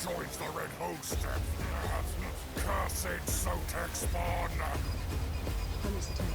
joins the red host. Cursed Sotek spawn. Understood.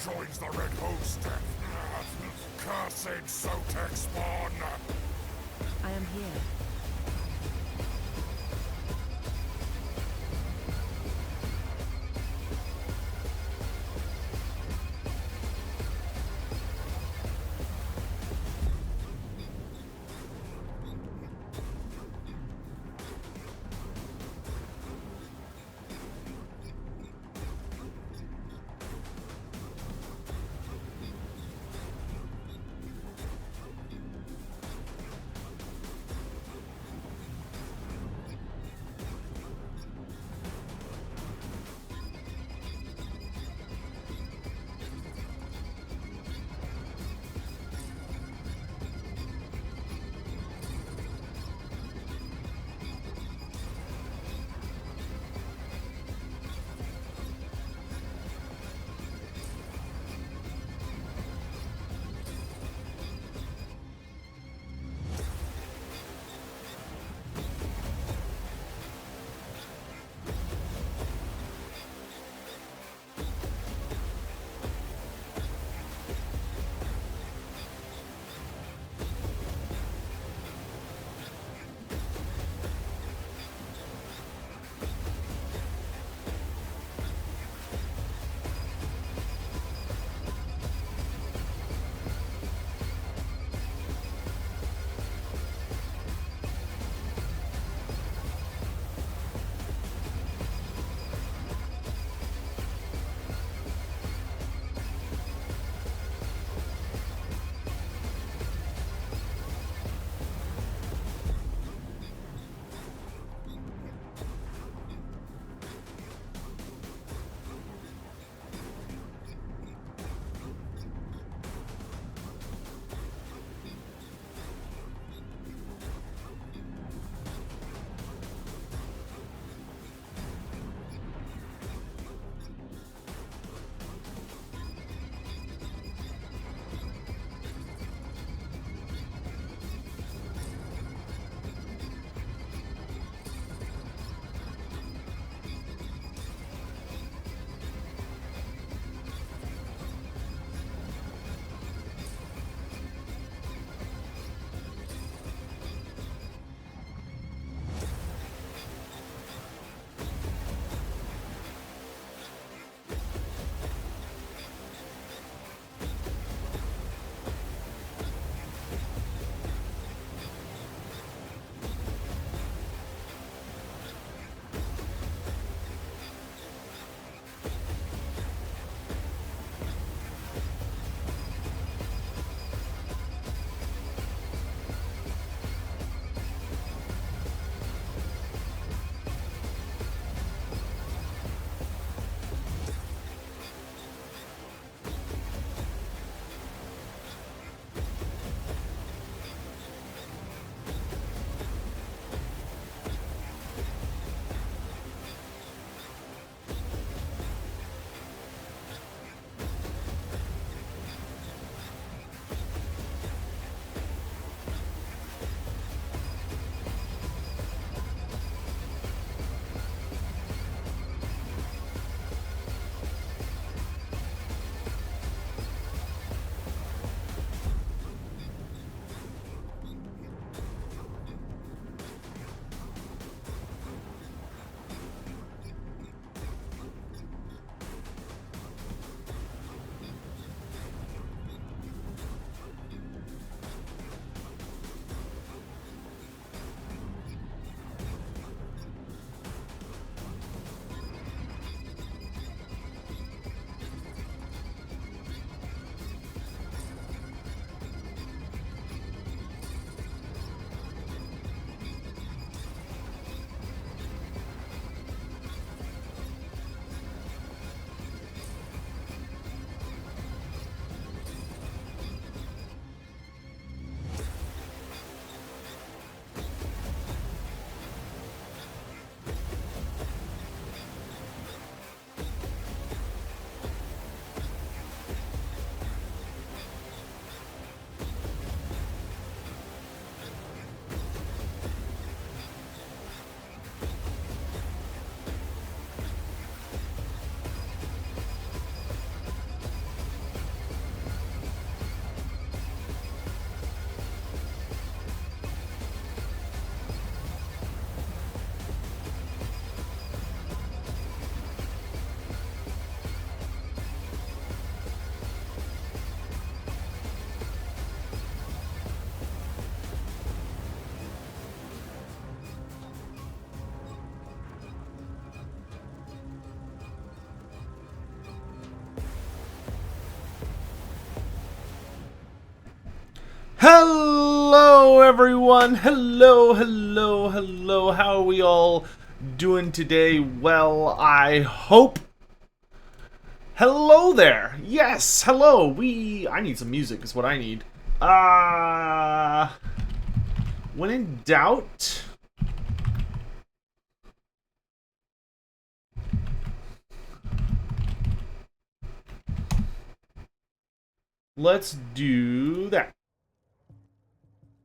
Joins the red host. Cursed Sotek spawn. I am here. Hello everyone, hello, how are we all doing today? Well, I hope. Hello there, yes, hello, I need some music is what I need. When in doubt, let's do that.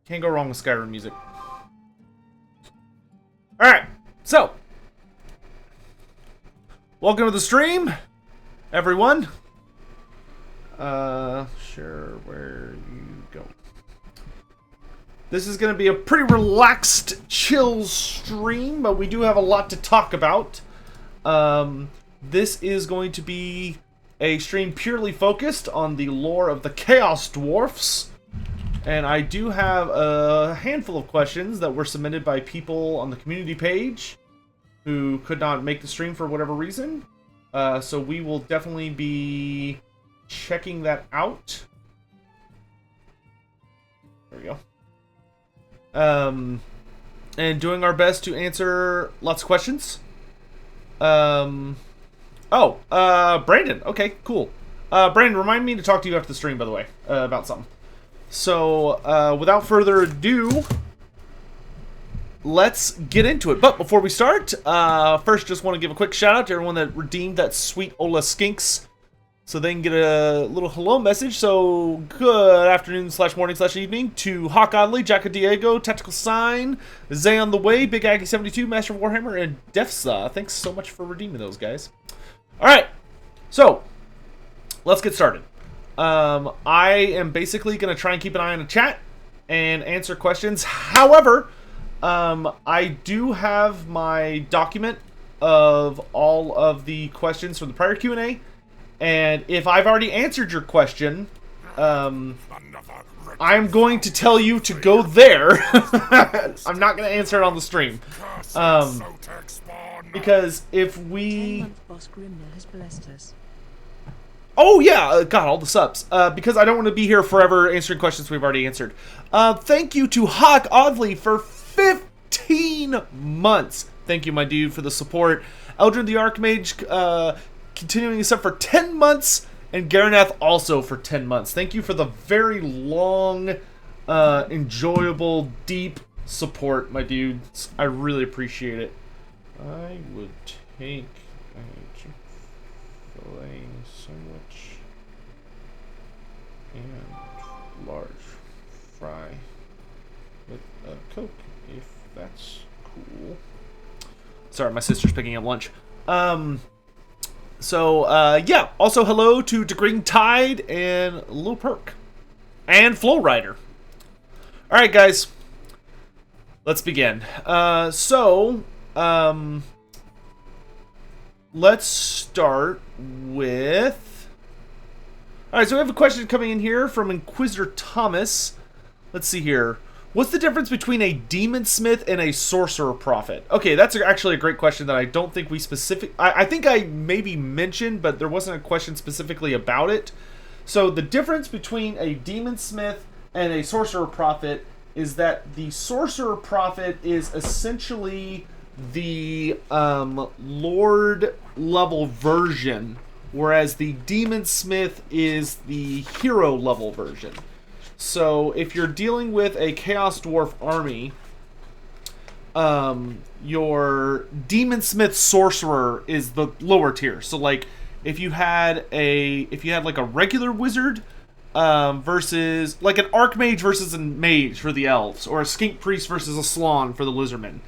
Can't go wrong with Skyrim music. Alright, so. Welcome to the stream, everyone. Sure, where you go. This is going to be a pretty relaxed, chill stream, but we do have a lot to talk about. This is going to be a stream purely focused on the lore of the Chaos Dwarfs. And I do have a handful of questions that were submitted by people on the community page who could not make the stream for whatever reason. So we will definitely be checking that out. There we go. And doing our best to answer lots of questions. Brandon. Okay, cool. Brandon, remind me to talk to you after the stream, by the way, about something. So, without further ado, let's get into it. But before we start, first just want to give a quick shout out to everyone that redeemed that sweet Ola Skinks, so they can get a little hello message. So, good afternoon / morning / evening to Hawk Oddly, Jacka Diego, Tactical Sign, Zay on the Way, Big Aggie 72, Master of Warhammer, and Defsa. Thanks so much for redeeming those guys. Alright, so, let's get started. I am basically going to try and keep an eye on the chat and answer questions. However, I do have my document of all of the questions from the prior Q&A. And if I've already answered your question, I'm going to tell you to go there. I'm not going to answer it on the stream. Because if we... Oh yeah, God, all the subs. Because I don't want to be here forever answering questions we've already answered. Thank you to Hawk Oddly for 15 months. Thank you, my dude, for the support. Eldrin the Archmage continuing this up for 10 months. And Garanath also for 10 months. Thank you for the very long, enjoyable, deep support, my dudes. I really appreciate it. I would take a Chick-fil-A sandwich and large fry with a Coke, if that's cool. Sorry, my sister's picking up lunch. Yeah. Also, hello to Degrading Tide and Lil Perk. And Flow Rider. Alright, guys. Let's begin. Let's start with... Alright, so we have a question coming in here from Inquisitor Thomas. Let's see here. What's the difference between a Demon Smith and a Sorcerer Prophet? Okay, that's actually a great question that I don't think we I think I maybe mentioned, but there wasn't a question specifically about it. So the difference between a Demon Smith and a Sorcerer Prophet is that the Sorcerer Prophet is essentially the Lord level version, whereas the Demon Smith is the hero level version. So if you're dealing with a Chaos Dwarf army, your Demon Smith Sorcerer is the lower tier. So like if you had like a regular wizard versus like an Archmage versus a mage for the Elves, or a Skink Priest versus a Slaawn for the Lizardmen.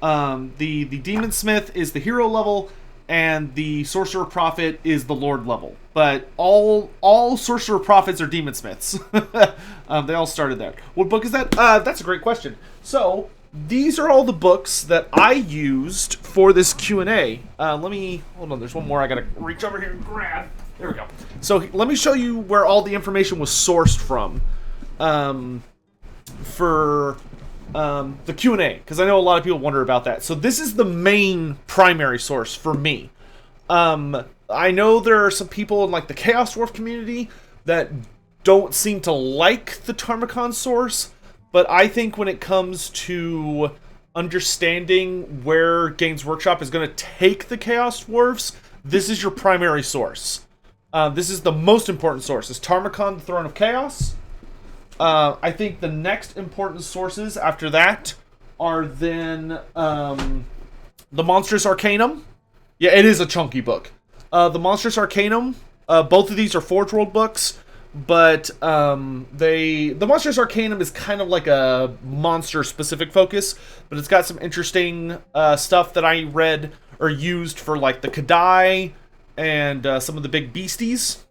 The Demon Smith is the hero level, and the Sorcerer Prophet is the Lord level. But all Sorcerer Prophets are Demon Smiths. They all started there. What book is that? That's a great question. So, these are all the books that I used for this Q&A. Let me... Hold on, there's one more I gotta reach over here and grab. There we go. So, let me show you where all the information was sourced from. For... the Q&A, because I know a lot of people wonder about that. So this is the main primary source for me. I know there are some people in like the Chaos Dwarf community that don't seem to like the Tarmacon source, but I think when it comes to understanding where Games Workshop is going to take the Chaos Dwarfs, this is your primary source. This is the most important source. Is Tarmacon, the Throne of Chaos. I think the next important sources after that are then the Monstrous Arcanum. Yeah, it is a chunky book. The Monstrous Arcanum. Both of these are Forge World books, but the Monstrous Arcanum is kind of like a monster-specific focus, but it's got some interesting stuff that I read or used for like the Kadai and some of the big beasties.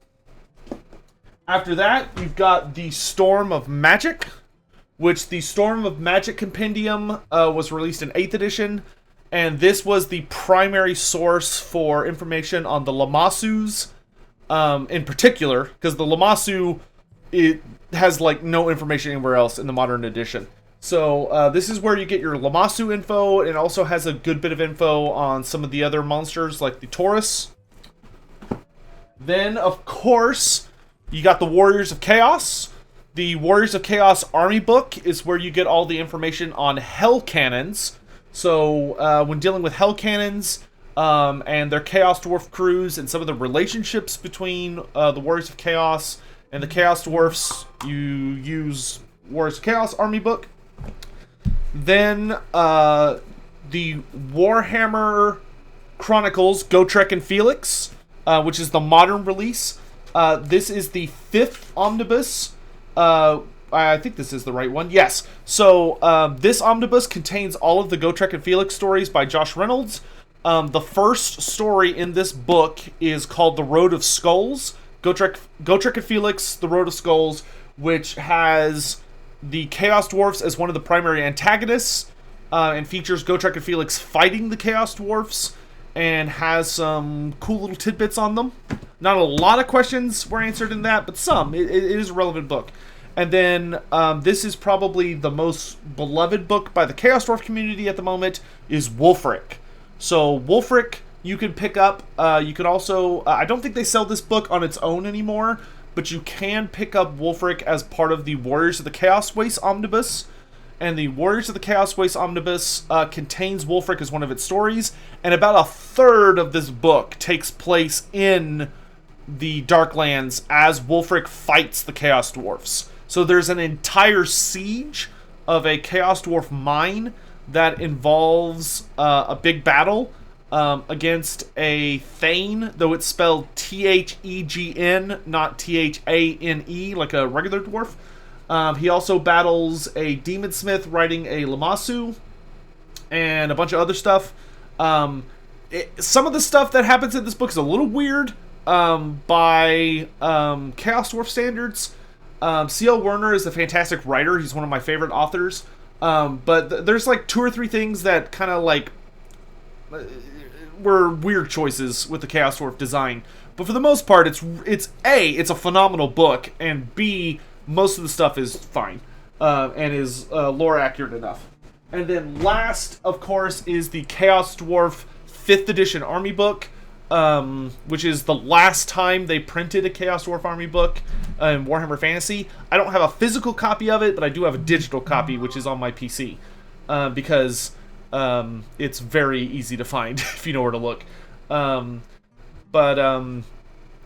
After that, you've got the Storm of Magic, which the Storm of Magic Compendium was released in 8th edition, and this was the primary source for information on the Lamassus in particular, because the Lamassu, it has like no information anywhere else in the modern edition. So this is where you get your Lamassu info. It also has a good bit of info on some of the other monsters like the Taurus. Then, of course, you got the Warriors of Chaos. The Warriors of Chaos Army Book is where you get all the information on Hell Cannons. So when dealing with Hell Cannons and their Chaos Dwarf crews and some of the relationships between the Warriors of Chaos and the Chaos Dwarfs, you use Warriors of Chaos Army Book. Then the Warhammer Chronicles Gotrek and Felix, which is the modern release. This is the 5th omnibus. I think this is the right one. Yes. So this omnibus contains all of the Gotrek and Felix stories by Josh Reynolds. The first story in this book is called The Road of Skulls. Gotrek and Felix, The Road of Skulls, which has the Chaos Dwarfs as one of the primary antagonists, and features Gotrek and Felix fighting the Chaos Dwarfs, and has some cool little tidbits on them. Not a lot of questions were answered in that, but some. It is a relevant book. And then this is probably the most beloved book by the Chaos Dwarf community at the moment, is Wulfric. So Wulfric you can pick up. You can also... I don't think they sell this book on its own anymore, but you can pick up Wulfric as part of the Warriors of the Chaos Waste Omnibus. And the Warriors of the Chaos Waste Omnibus contains Wulfric as one of its stories. And about a third of this book takes place in the Darklands as Wulfric fights the Chaos Dwarfs. So there's an entire siege of a Chaos Dwarf mine that involves a big battle against a Thane, though it's spelled Thegn, not Thane, like a regular dwarf. He also battles a demonsmith riding a Lamassu, and a bunch of other stuff. Some of the stuff that happens in this book is a little weird by Chaos Dwarf standards. C.L. Werner is a fantastic writer. He's one of my favorite authors. But there's like 2 or 3 things that kind of like were weird choices with the Chaos Dwarf design. But for the most part, it's A, it's a phenomenal book, and B, most of the stuff is fine and is lore accurate enough. And then last, of course, is the Chaos Dwarf 5th edition army book, which is the last time they printed a Chaos Dwarf army book in Warhammer Fantasy. I don't have a physical copy of it, but I do have a digital copy, which is on my PC, because it's very easy to find if you know where to look.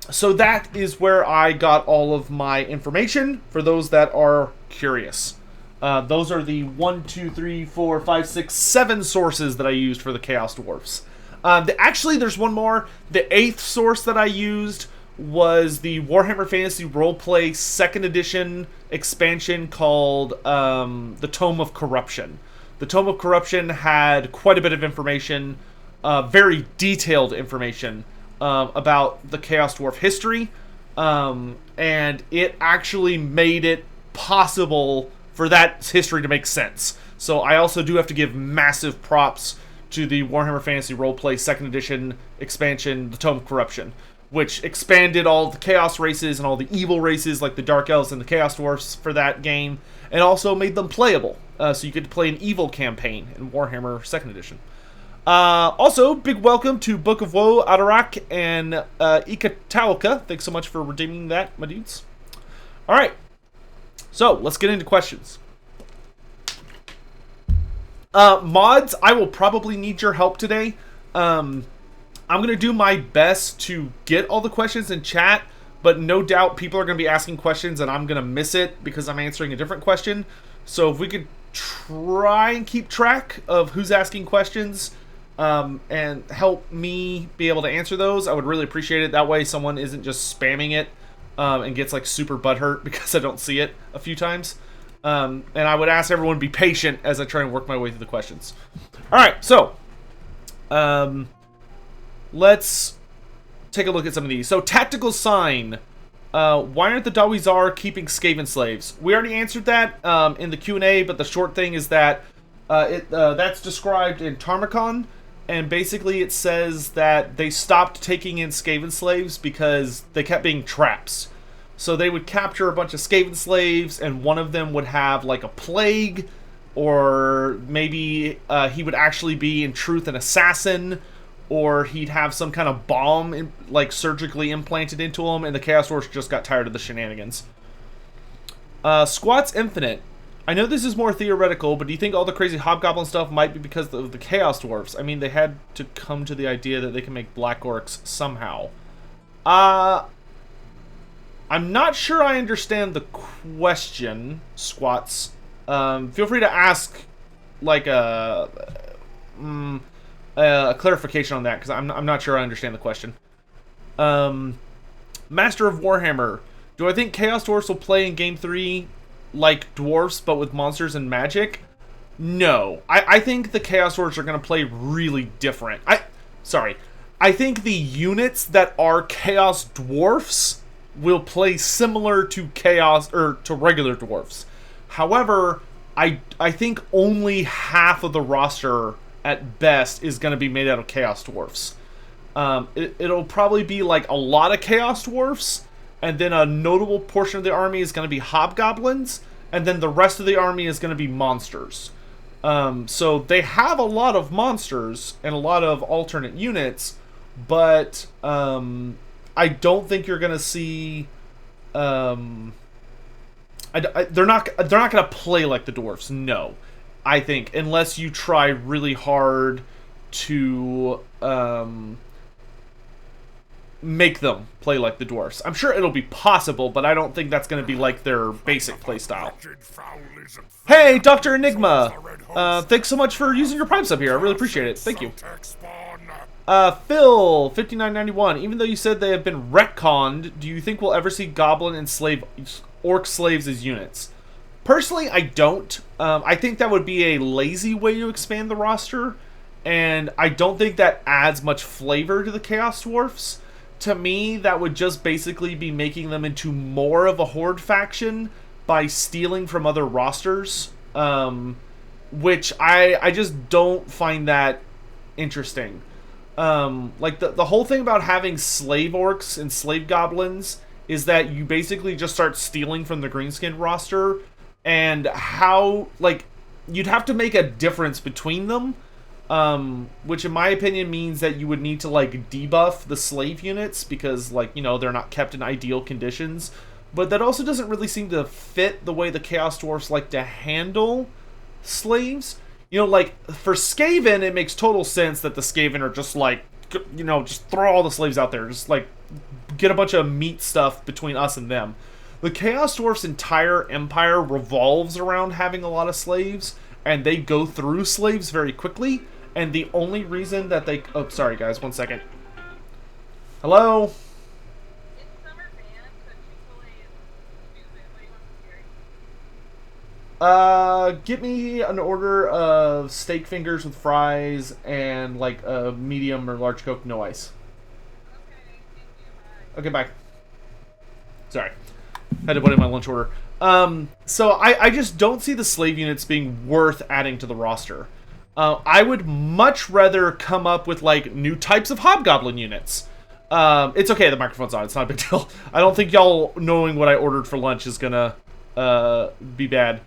So that is where I got all of my information, for those that are curious. Those are the 1, 2, 3, 4, 5, 6, 7 sources that I used for the Chaos Dwarfs. Actually, there's one more. The 8th source that I used was the Warhammer Fantasy Roleplay 2nd edition expansion called The Tome of Corruption. The Tome of Corruption had quite a bit of information, very detailed information about the Chaos Dwarf history, and it actually made it possible for that history to make sense. So I also do have to give massive props to the Warhammer Fantasy Roleplay 2nd edition expansion, The Tome of Corruption, which expanded all the Chaos races and all the evil races like the Dark Elves and the Chaos Dwarfs for that game, and also made them playable, so you could play an evil campaign in Warhammer 2nd edition. Also, big welcome to Book of Woe, Adarak, and Ikatauka. Thanks so much for redeeming that, my dudes. All right. So let's get into questions. Mods, I will probably need your help today. I'm going to do my best to get all the questions in chat, but no doubt people are going to be asking questions and I'm going to miss it because I'm answering a different question. So if we could try and keep track of who's asking questions and help me be able to answer those, I would really appreciate it. That way someone isn't just spamming it and gets like super butthurt because I don't see it a few times. And I would ask everyone to be patient as I try and work my way through the questions. All right, so let's take a look at some of these. So, Tactical Sign. Why aren't the Dawizar keeping Skaven slaves? We already answered that in the Q&A, but the short thing is that that's described in Tarmacon, and basically it says that they stopped taking in Skaven slaves because they kept being traps. So they would capture a bunch of Skaven slaves, and one of them would have like a plague, or maybe he would actually be in truth an assassin, or he'd have some kind of bomb like surgically implanted into him, and the Chaos Dwarfs just got tired of the shenanigans. Squats Infinite. I know this is more theoretical, but do you think all the crazy Hobgoblin stuff might be because of the Chaos Dwarfs? I mean, they had to come to the idea that they can make Black Orcs somehow. I'm not sure I understand the question, Squats. Feel free to ask, like, a clarification on that, because I'm not sure I understand the question. Master of Warhammer. Do I think Chaos Dwarfs will play in Game 3 like Dwarfs, but with monsters and magic? No. I think the Chaos Dwarfs are going to play really different. I think the units that are Chaos Dwarfs will play similar to Chaos, or to regular Dwarfs. However, I think only half of the roster at best is going to be made out of Chaos Dwarfs. It'll probably be like a lot of Chaos Dwarfs, and then a notable portion of the army is going to be Hobgoblins, and then the rest of the army is going to be monsters. So they have a lot of monsters and a lot of alternate units, but I don't think you're going to see... they're not going to play like the Dwarfs, no. I think, unless you try really hard to make them play like the Dwarfs. I'm sure it'll be possible, but I don't think that's going to be like their basic playstyle. Hey, Dr. Enigma! Thanks so much for using your Prime sub here. I really appreciate it. Thank you. Phil, 5991. Even though you said they have been retconned, do you think we'll ever see Goblin and Orc slaves as units? Personally, I don't. I think that would be a lazy way to expand the roster, and I don't think that adds much flavor to the Chaos Dwarfs. To me, that would just basically be making them into more of a Horde faction by stealing from other rosters, which I just don't find that interesting. Like, the whole thing about having slave orcs and slave goblins is that you basically just start stealing from the greenskin roster, and how, like, you'd have to make a difference between them, which in my opinion means that you would need to, like, debuff the slave units because, like, you know, they're not kept in ideal conditions. But that also doesn't really seem to fit the way the Chaos Dwarfs like to handle slaves. You know, like, for Skaven, it makes total sense that the Skaven are just, like, you know, just throw all the slaves out there. Just, like, get a bunch of meat stuff between us and them. The Chaos Dwarfs' entire empire revolves around having a lot of slaves, and they go through slaves very quickly, and the only reason that they... Oh, sorry, guys, 1 second. Hello? Get me an order of steak fingers with fries and, like, a medium or large Coke, no ice. Okay, bye. Sorry. Had to put in my lunch order. So I just don't see the slave units being worth adding to the roster. I would much rather come up with, like, new types of Hobgoblin units. It's okay, the microphone's on. It's not a big deal. I don't think y'all knowing what I ordered for lunch is gonna be bad.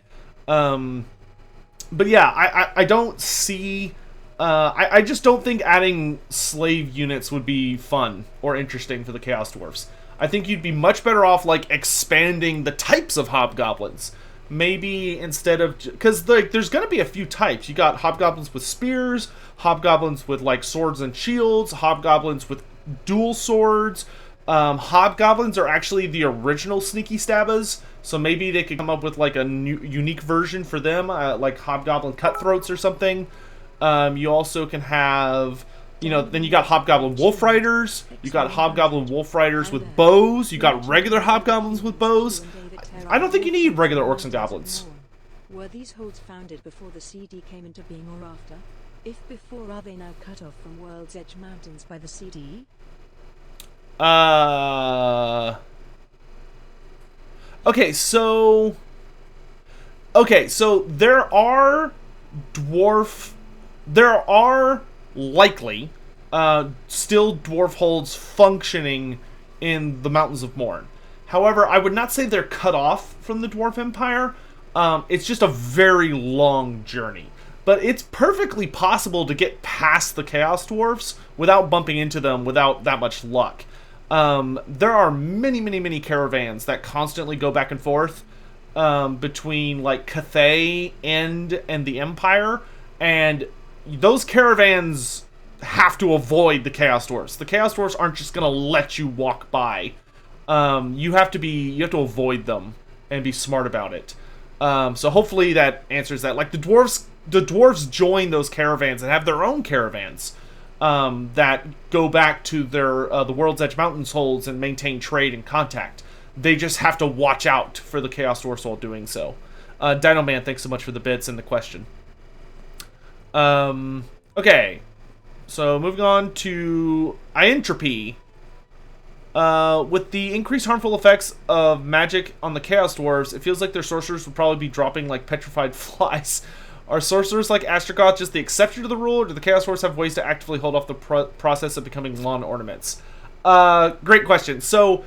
But yeah, I don't see... I just don't think adding slave units would be fun or interesting for the Chaos Dwarfs. I think you'd be much better off, like, expanding the types of hobgoblins. Maybe instead of... Because, like, there's going to be a few types. You got hobgoblins with spears, hobgoblins with, like, swords and shields, hobgoblins with dual swords. Hobgoblins are actually the original sneaky stabbers, so maybe they could come up with, like, a unique version for them, like hobgoblin cutthroats or something. You also can have... You know, then you got Hobgoblin Wolf Riders, you got Hobgoblin Wolf Riders with bows, you got regular Hobgoblins with bows. I don't think you need regular Orcs and Goblins. Were these holds founded before the CD came into being or after? If before, are they now cut off from World's Edge Mountains by the CD? Okay, so there are likely still dwarf holds functioning in the Mountains of Morn. However, I would not say they're cut off from the Dwarf Empire. It's just a very long journey. But it's perfectly possible to get past the Chaos Dwarfs without bumping into them without that much luck. There are many caravans that constantly go back and forth between, like, Cathay and the Empire, and those caravans have to avoid the Chaos Dwarfs. The Chaos Dwarfs aren't just gonna let you walk by. You have to avoid them and be smart about it. So hopefully that answers that. Like, the dwarves join those caravans and have their own caravans that go back to their the World's Edge Mountains holds and maintain trade and contact. They just have to watch out for the Chaos Dwarfs while doing so. Dino Man, thanks so much for the bits and the question. Okay, so moving on to Ientropy. With the increased harmful effects of magic on the Chaos Dwarves, it feels like their sorcerers would probably be dropping like petrified flies. Are sorcerers like Astrogoth just the exception to the rule, or do the Chaos Dwarves have ways to actively hold off the process of becoming lawn ornaments? Great question. So,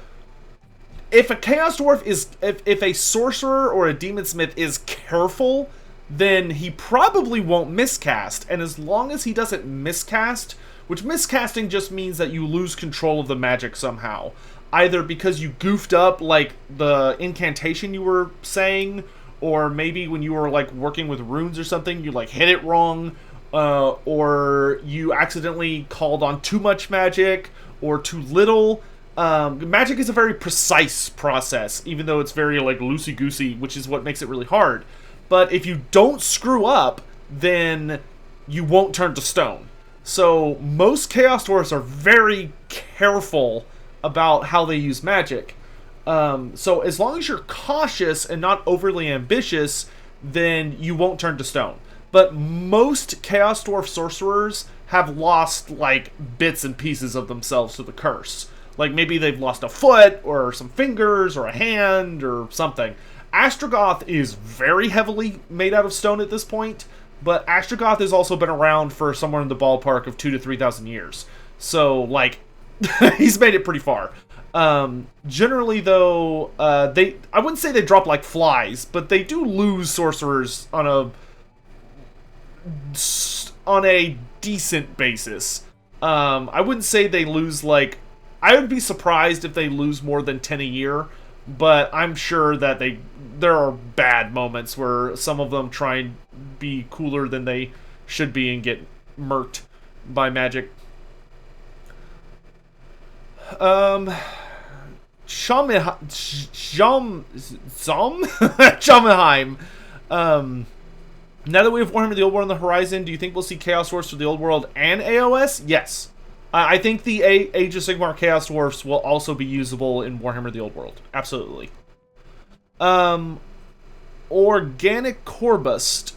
if a Chaos Dwarf is... If a sorcerer or a demon smith is careful, then he probably won't miscast. And as long as he doesn't miscast, which miscasting just means that you lose control of the magic somehow. Either because you goofed up, like, the incantation you were saying, or maybe when you were, like, working with runes or something, you, like, hit it wrong, or you accidentally called on too much magic, or too little. Magic is a very precise process, even though it's very, like, loosey-goosey, which is what makes it really hard. But if you don't screw up, then you won't turn to stone. So most Chaos Dwarfs are very careful about how they use magic. So as long as you're cautious and not overly ambitious, then you won't turn to stone. But most Chaos Dwarf sorcerers have lost, like, bits and pieces of themselves to the curse. Like, maybe they've lost a foot, or some fingers, or a hand, or something. Astrogoth is very heavily made out of stone at this point, but Astrogoth has also been around for somewhere in the ballpark of 2,000 to 3,000 years. So, like, he's made it pretty far. Generally, though, I wouldn't say they drop like flies, but they do lose sorcerers on a decent basis. I wouldn't say they lose, like... I would be surprised if they lose more than 10 a year, but I'm sure that there are bad moments where some of them try and be cooler than they should be and get murked by magic. Schommenheim. Now that we have Warhammer the Old World on the horizon, do you think we'll see Chaos Dwarfs for the Old World and AOS? Yes. I think the Age of Sigmar Chaos Dwarfs will also be usable in Warhammer the Old World. Absolutely. Organic Corbust.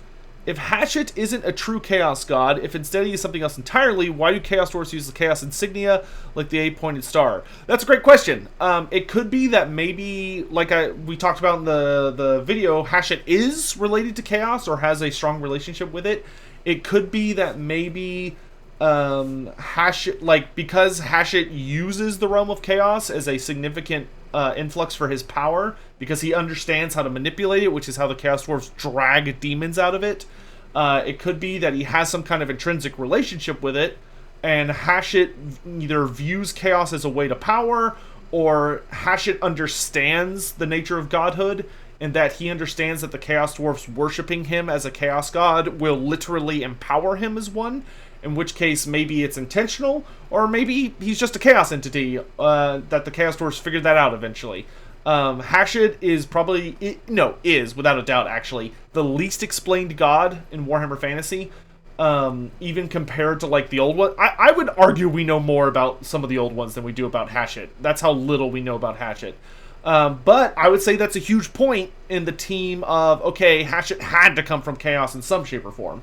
If Hatchet isn't a true Chaos God, if instead he is something else entirely, why do Chaos Dwarfs use the Chaos Insignia like the 8-pointed star? That's a great question. It could be that maybe, like we talked about in the video, Hatchet is related to Chaos or has a strong relationship with it. It could be that maybe... Hatchet, like, because Hatchet uses the Realm of Chaos as a significant influx for his power, because he understands how to manipulate it, which is how the Chaos Dwarfs drag demons out of it. It could be that he has some kind of intrinsic relationship with it, and Hatchet either views Chaos as a way to power, or Hashit understands the nature of godhood, and that he understands that the Chaos Dwarfs worshipping him as a Chaos God will literally empower him as one, in which case maybe it's intentional, or maybe he's just a Chaos entity, that the Chaos Dwarfs figured that out eventually. Hashit is probably, is, without a doubt, actually, the least explained god in Warhammer Fantasy, even compared to, like, the old one. I would argue we know more about some of the old ones than we do about Hashit. That's how little we know about Hashit. But I would say that's a huge point in the team of, okay, Hashit had to come from Chaos in some shape or form.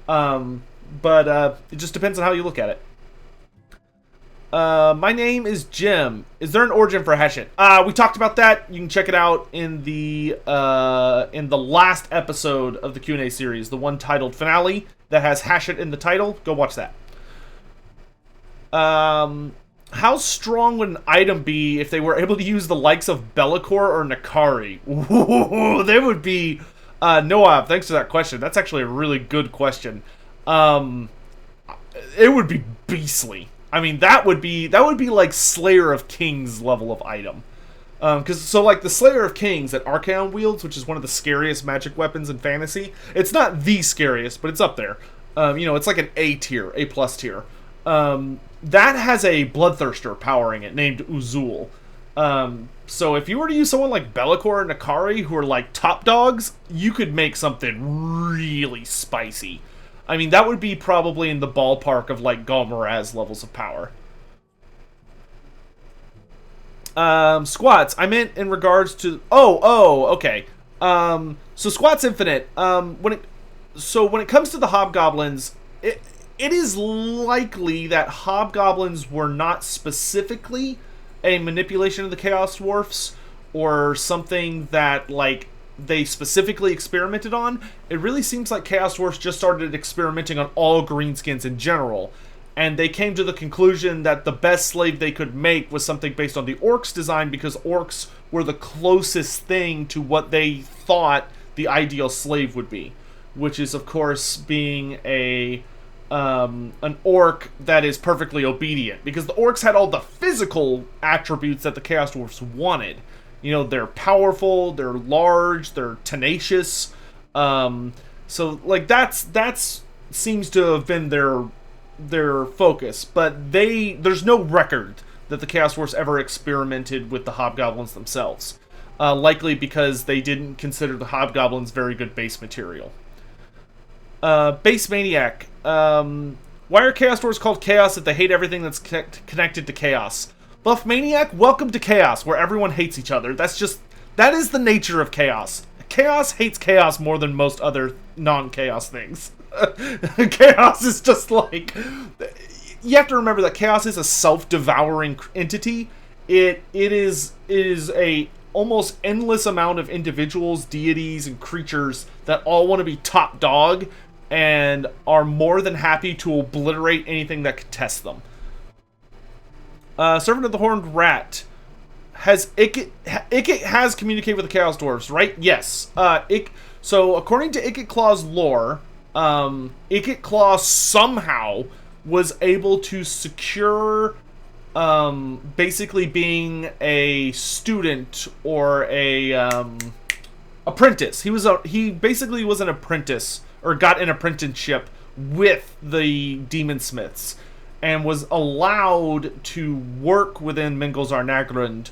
But it just depends on how you look at it. My name is Jim. Is there an origin for Hashit? We talked about that. You can check it out in the last episode of the Q&A series, the one titled Finale that has Hashit in the title. Go watch that. How strong would an item be if they were able to use the likes of Bellicor or Nakari? Ooh, they would be... Noah, thanks for that question. That's actually a really good question. It would be beastly. I mean, that would be like Slayer of Kings level of item. So like the Slayer of Kings that Archaon wields, which is one of the scariest magic weapons in fantasy. It's not the scariest, but it's up there. It's like an A tier, A+ tier. That has a Bloodthirster powering it named Uzul. So if you were to use someone like Bellicor or Nakari, who are like top dogs, you could make something really spicy. I mean, that would be probably in the ballpark of like Galmaraz levels of power. Squats, I meant in regards to... okay. So Squats Infinite, when it comes to the Hobgoblins, it is likely that Hobgoblins were not specifically a manipulation of the Chaos Dwarfs, or something that, like, they specifically experimented on. It really seems like Chaos Dwarfs just started experimenting on all greenskins in general, and they came to the conclusion that the best slave they could make was something based on the Orcs design, because Orcs were the closest thing to what they thought the ideal slave would be, which is, of course, being an orc that is perfectly obedient, because the orcs had all the physical attributes that the Chaos Dwarfs wanted. You know, they're powerful, they're large, they're tenacious. So like that's seems to have been their focus, but there's no record that the Chaos Dwarfs ever experimented with the Hobgoblins themselves. Likely because they didn't consider the Hobgoblins very good base material. Base Maniac. Why are Chaos Dwarfs called Chaos if they hate everything that's connected to Chaos? Buff Maniac, welcome to Chaos, where everyone hates each other. That is the nature of Chaos. Chaos hates Chaos more than most other non-Chaos things. Chaos is just like... You have to remember that Chaos is a self-devouring entity. It is a almost endless amount of individuals, deities, and creatures that all want to be top dog and are more than happy to obliterate anything that could test them. Servant of the Horned Rat. Ikit has communicated with the Chaos Dwarfs, right? Yes. So, according to Ikit Claw's lore, Ikit Claw somehow was able to secure basically being a student or a apprentice. He basically was an apprentice, or got an apprenticeship with the Demon Smiths, and was allowed to work within Mingolzar Nagrund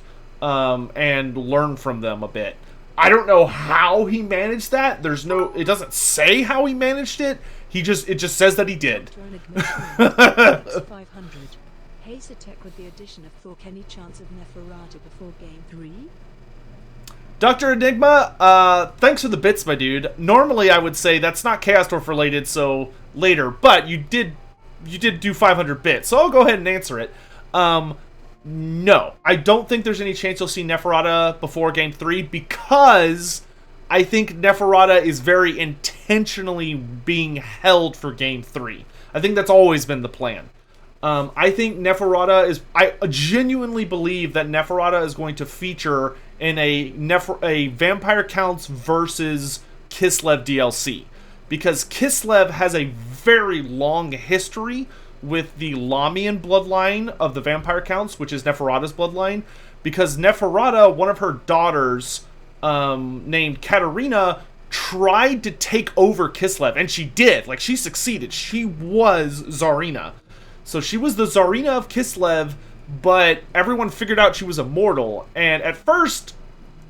and learn from them a bit. I don't know how he managed that. It doesn't say how he managed it. It just says that he did. 500. Hey Sotek, with the addition of Thork, any chance of Neferata before game 3? Dr. Enigma, thanks for the bits, my dude. Normally I would say that's not Chaos Dwarf related, so later, but you did do 500 bits, so I'll go ahead and answer it. No, I don't think there's any chance you'll see Neferata before Game 3, because I think Neferata is very intentionally being held for Game 3. I think that's always been the plan. I think Neferata is... I genuinely believe that Neferata is going to feature in a Vampire Counts versus Kislev DLC. Because Kislev has a very long history with the Lamian bloodline of the Vampire Counts, which is Neferata's bloodline. because Neferata, one of her daughters, named Katarina, tried to take over Kislev, and she did. Like, she succeeded. She was Tsarina. So she was the Tsarina of Kislev, but everyone figured out she was immortal. And at first,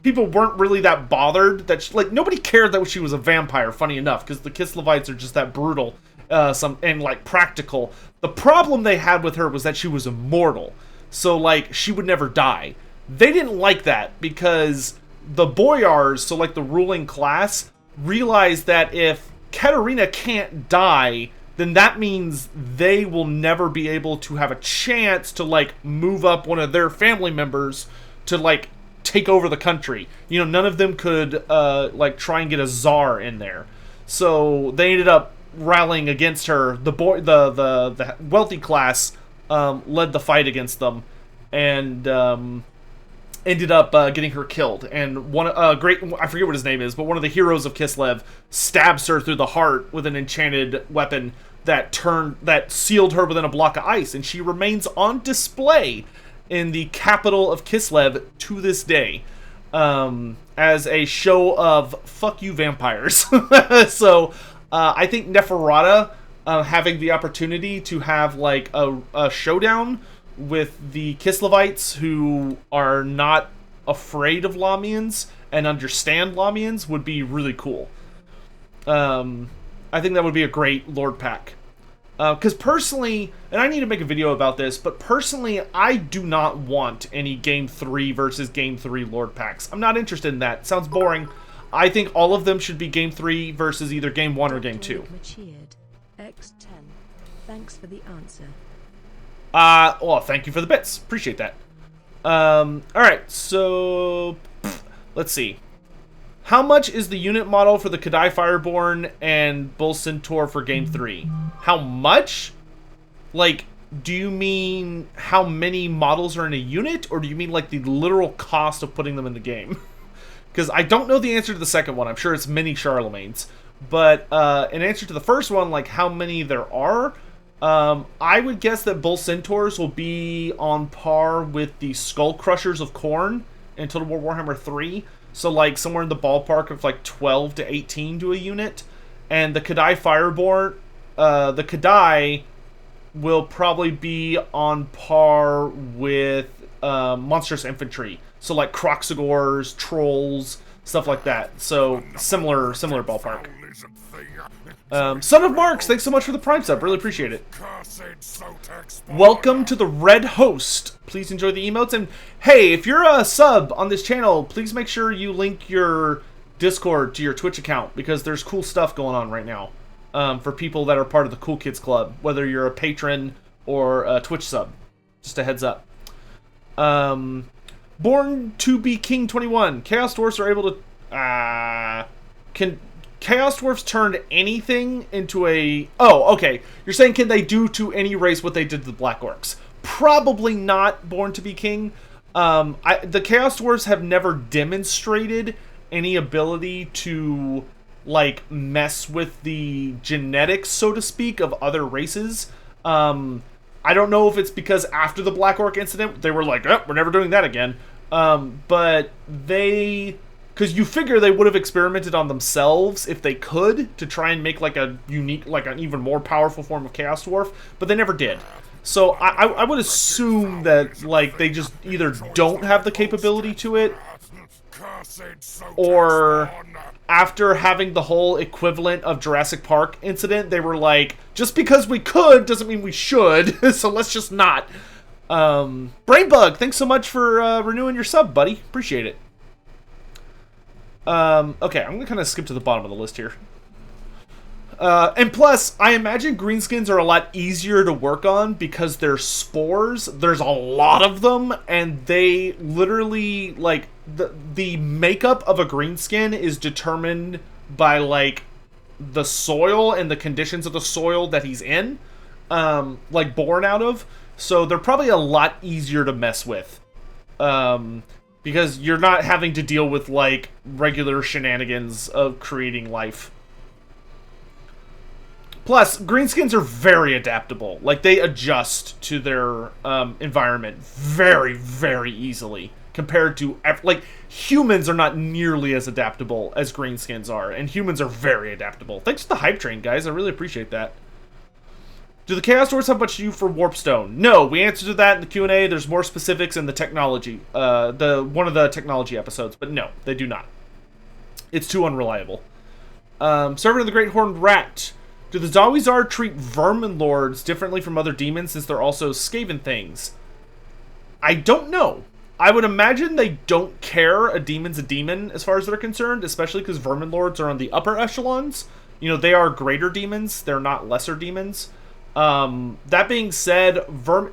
people weren't really that bothered. That like, nobody cared that she was a vampire, funny enough, because the Kislevites are just that brutal and, like, practical. The problem they had with her was that she was immortal. So, like, she would never die. They didn't like that because the boyars, so like the ruling class, realized that if Katarina can't die, then that means they will never be able to have a chance to, like, move up one of their family members to, like, take over the country. You know, none of them could, like, try and get a czar in there. So they ended up rallying against her. The wealthy class led the fight against them, and ended up getting her killed. And I forget what his name is, but one of the heroes of Kislev stabs her through the heart with an enchanted weapon that sealed her within a block of ice, and she remains on display in the capital of Kislev to this day, as a show of fuck you vampires. So I think Neferata having the opportunity to have, like, a showdown with the Kislevites, who are not afraid of Lamians and understand Lamians, would be really cool. I think that would be a great Lord pack. Because personally, and I need to make a video about this, but personally, I do not want any Game 3 versus Game 3 Lord packs. I'm not interested in that. Sounds boring. I think all of them should be Game 3 versus either Game 1 or Game 2. X10. Thanks for the answer. Well, thank you for the bits. Appreciate that. Alright, so let's see. How much is the unit model for the Kadai Fireborn and Bull Centaur for Game 3? How much? Like, do you mean how many models are in a unit, or do you mean, like, the literal cost of putting them in the game? Because I don't know the answer to the second one. I'm sure it's many Charlemagnes. But in answer to the first one, like how many there are, I would guess that Bull Centaurs will be on par with the Skull Crushers of Khorne in Total War Warhammer 3. So, like, somewhere in the ballpark of, like, 12 to 18 to a unit. And the Kadai Fireborn, the Kadai will probably be on par with Monstrous Infantry. So, like, Kroxigors, Trolls, stuff like that. So, similar ballpark. Son of Marks, thanks so much for the Prime sub. Really appreciate it. Welcome to the Red Host. Please enjoy the emotes. And hey, if you're a sub on this channel, please make sure you link your Discord to your Twitch account, because there's cool stuff going on right now for people that are part of the Cool Kids Club, whether you're a patron or a Twitch sub. Just a heads up. Born to be King 21. Chaos Dwarfs are able to... Can Chaos Dwarfs turn anything into a... Oh, okay. You're saying, can they do to any race what they did to the Black Orcs? Probably not, Born to be King. The Chaos Dwarfs have never demonstrated any ability to, like, mess with the genetics, so to speak, of other races. I don't know if it's because after the Black Orc incident, they were like, oh, we're never doing that again. But they... Because you figure they would have experimented on themselves if they could, to try and make, like, a unique, like, an even more powerful form of Chaos Dwarf, but they never did. So I would assume that, like, they just either don't have the capability to it, or after having the whole equivalent of Jurassic Park incident, they were like, just because we could doesn't mean we should, so let's just not. Brainbug, thanks so much for renewing your sub, buddy. Appreciate it. Okay, I'm gonna kind of skip to the bottom of the list here. And plus, I imagine greenskins are a lot easier to work on because they're spores. There's a lot of them, and they literally, like, the makeup of a greenskin is determined by, like, the soil and the conditions of the soil that he's in, like, born out of. So they're probably a lot easier to mess with. Because you're not having to deal with, like, regular shenanigans of creating life. Plus, greenskins are very adaptable. Like, they adjust to their environment very, very easily. compared to, like, humans are not nearly as adaptable as greenskins are, and humans are very adaptable. Thanks for the hype train, guys. I really appreciate that. Do the Chaos Dwarfs have much to do for Warpstone? No, we answered to that in the Q&A. There's more specifics in the technology, one of the technology episodes, but no, they do not. It's too unreliable. Servant of the Great Horned Rat. Do the Dawizar treat Vermin Lords differently from other demons since they're also Skaven things? I don't know. I would imagine they don't care a demon's a demon as far as they're concerned, especially because Vermin Lords are on the upper echelons. You know, they are greater demons. They're not lesser demons. That being said,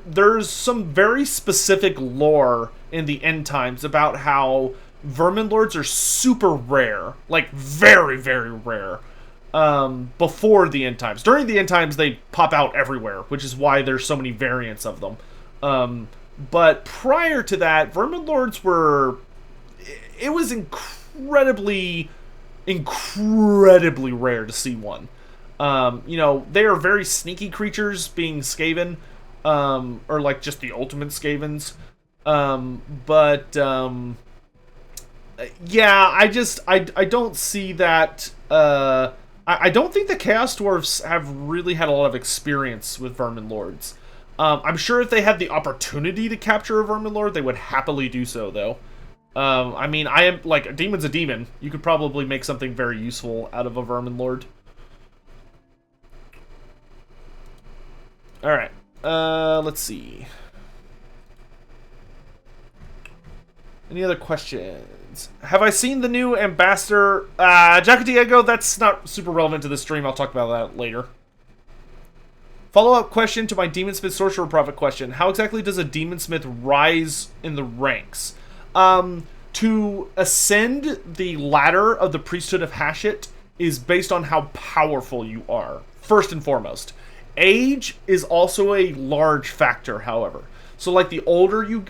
there's some very specific lore in the end times about how Vermin Lords are super rare, like very, very rare, before the end times. During the end times, they pop out everywhere, which is why there's so many variants of them. But prior to that, Vermin Lords were, it was incredibly rare to see one. You know, they are very sneaky creatures, being Skaven, or like just the ultimate Skavens. Yeah, I don't see that. I don't think the Chaos Dwarfs have really had a lot of experience with Vermin Lords. I'm sure if they had the opportunity to capture a Vermin Lord, they would happily do so, though. I mean, I am, like, a demon's a demon. You could probably make something very useful out of a Vermin Lord. Alright, let's see. Any other questions? Have I seen the new Ambassador? Jack Diego, that's not super relevant to this stream. I'll talk about that later. Follow-up question to my Demonsmith Sorcerer Prophet question. How exactly does a Demonsmith rise in the ranks? To ascend the ladder of the Priesthood of Hashut is based on how powerful you are, first and foremost. Age is also a large factor, however. So, like, the older you